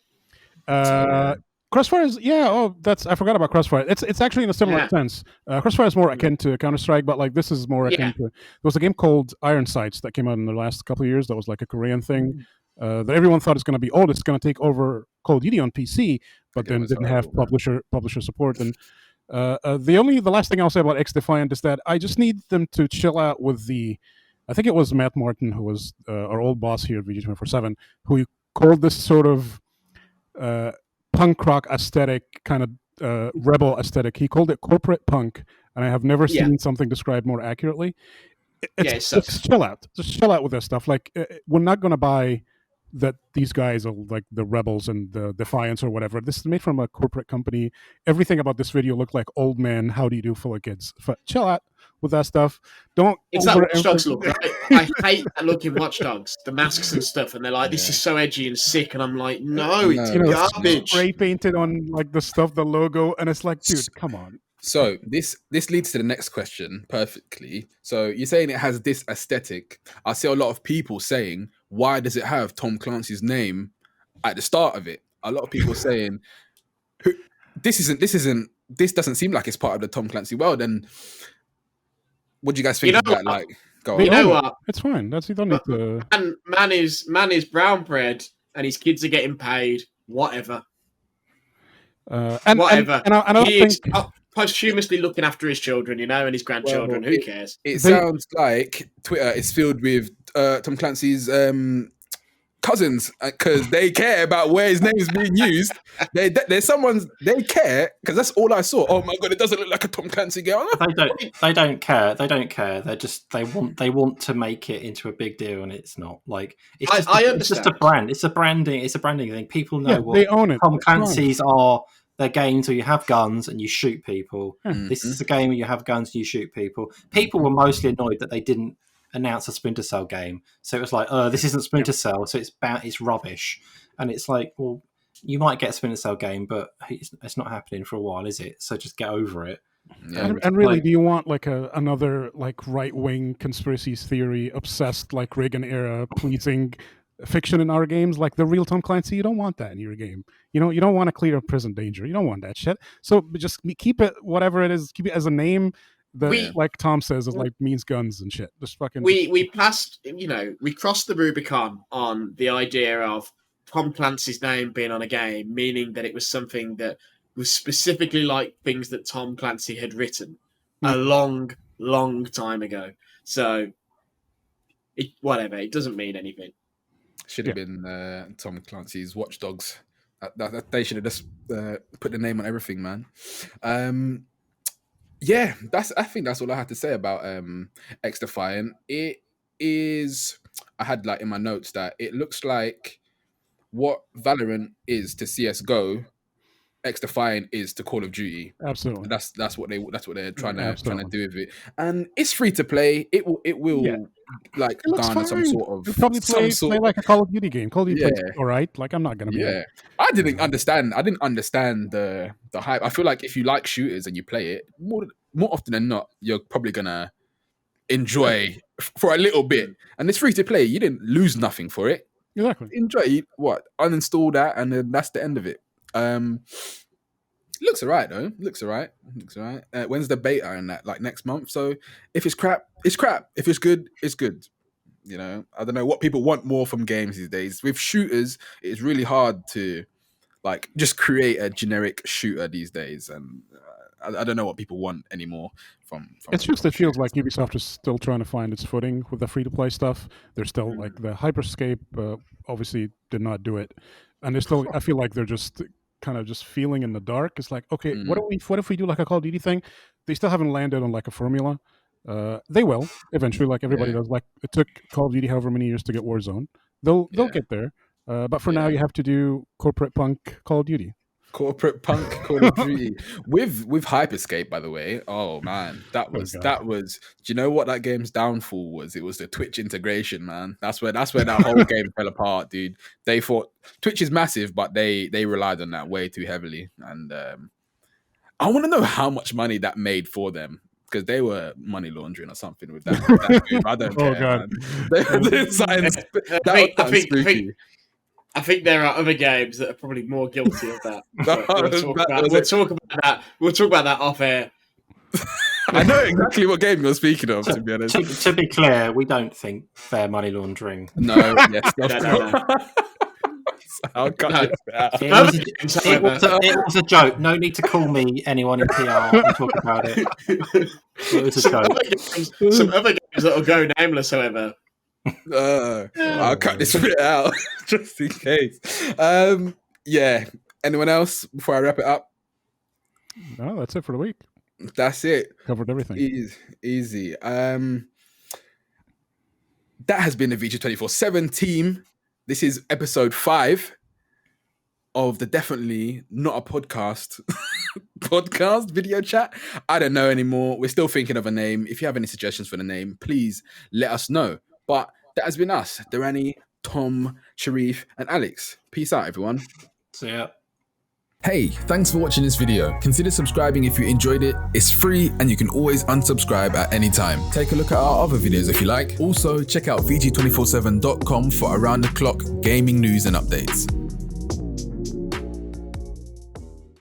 Crossfire is I forgot about Crossfire. It's actually in a similar sense. Crossfire is more akin to Counter-Strike, but like this is more akin to. There was a game called Iron Sights that came out in the last couple of years. That was like a Korean thing that everyone thought is going to be it's going to take over Call of Duty on PC, but then didn't have publisher support. And the last thing I'll say about XDefiant is that I just need them to chill out with I think it was Matt Martin, who was our old boss here at VG247, who called this sort of punk rock aesthetic, kind of rebel aesthetic. He called it corporate punk, and I have never seen something described more accurately. Just chill out. Just chill out with this stuff. Like, we're not going to buy that these guys are like the rebels and the Defiance or whatever. This is made from a corporate company. Everything about this video looked like old man, how do you do full of kids. But chill out with that stuff. Don't. It's that Watch Dogs look, right? I hate that look in Watch Dogs, the masks and stuff, and they're like, this is so edgy and sick, and I'm like, no, it's garbage. Spray painted on like the stuff, the logo, and it's like, dude, come on. So this leads to the next question perfectly. So you're saying it has this aesthetic. I see a lot of people saying, why does it have Tom Clancy's name at the start of it? A lot of people saying, this doesn't seem like it's part of the Tom Clancy world. And what do you guys think of that? Like, go you on. know what? It's fine. You don't need to. Man is brown bread, and his kids are getting paid. Whatever. Whatever. And I don't think posthumously looking after his children, and his grandchildren. Who cares? It sounds like Twitter is filled with Tom Clancy's cousins because they care about where his name is being used. They care because that's all I saw. Oh my god, it doesn't look like a Tom Clancy game. They don't care. They're just they want to make it into a big deal, and it's not. Like it's just a brand. It's a branding thing. People know what they own it. Tom Clancy's are. They're games where you have guns and you shoot people. Mm-hmm. This is a game where you have guns and you shoot people. People were mostly annoyed that they didn't announce a Splinter Cell game. So it was like, this isn't Splinter Cell, so it's rubbish. And it's like, well, you might get a Splinter Cell game, but it's not happening for a while, is it? So just get over it. Yeah. And really, do you want like another like right-wing conspiracy theory obsessed like Reagan era pleasing fiction in our games, like the real Tom Clancy? You don't want that in your game. You don't want to clear up prison danger. You don't want that shit. So just keep it whatever it is. Keep it as a name. like Tom says, is like means guns and shit. Just fucking. We passed, we crossed the Rubicon on the idea of Tom Clancy's name being on a game, meaning that it was something that was specifically like things that Tom Clancy had written a long, long time ago. So, whatever, it doesn't mean anything. Should have been Tom Clancy's Watch Dogs. They should have just put the name on everything, man. Yeah, I think that's all I had to say about XDefiant. It is. I had like in my notes that it looks like what Valorant is to CS:GO, XDefiant is to Call of Duty. Absolutely. That's what they're trying to do with it. And it's free to play. It will like garner some sort of. You'll probably play like a Call of Duty game. Call of Duty plays all right. Like I'm not gonna be. Yeah, I didn't understand the hype. I feel like if you like shooters and you play it more often than not, you're probably gonna enjoy for a little bit. And it's free to play. You didn't lose nothing for it. Exactly. Enjoy it. Uninstall that, and then that's the end of it. Looks alright though. Looks alright. When's the beta in that? Like next month. So if it's crap, it's crap. If it's good, it's good. I don't know what people want more from games these days. With shooters, it's really hard to like just create a generic shooter these days, and I don't know what people want anymore from it's just it feels like Ubisoft is still trying to find its footing with the free-to-play stuff. They're still like the Hyperscape obviously did not do it, and they're still. I feel like they're just kind of just feeling in the dark. It's like, okay, what if we do like a Call of Duty thing? They still haven't landed on like a formula. They will eventually, like everybody does. Like it took Call of Duty however many years to get Warzone. They'll get there. But for now, you have to do corporate punk Call of Duty. Corporate punk Call of Duty with Hyperscape, by the way. Oh man, that was. Do you know what that game's downfall was? It was the Twitch integration, man. That's where that whole game fell apart, dude. They thought Twitch is massive, but they relied on that way too heavily. And I want to know how much money that made for them, because they were money laundering or something with that game. I don't care. God. Spooky. I think there are other games that are probably more guilty of that. We'll talk about that off air. I know exactly what game you're speaking of, to be honest. To be clear, we don't think fair money laundering. No, yes. No. I'll cut this out. It was a joke. No need to call me anyone in PR and talk about it. It was a joke. Some other games that will go nameless, however. I'll cut this bit out just in case. Anyone else before I wrap it up? No, that's it for the week. That's it. Covered everything. Easy. That has been the VG247 team. This is episode 5 of the Definitely Not a Podcast video chat. I don't know anymore. We're still thinking of a name. If you have any suggestions for the name, please let us know. But that has been us, Durrani, Tom, Sharif, and Alex. Peace out, everyone. See ya. Hey, thanks for watching this video. Consider subscribing if you enjoyed it. It's free and you can always unsubscribe at any time. Take a look at our other videos if you like. Also, check out VG247.com for around-the-clock gaming news and updates.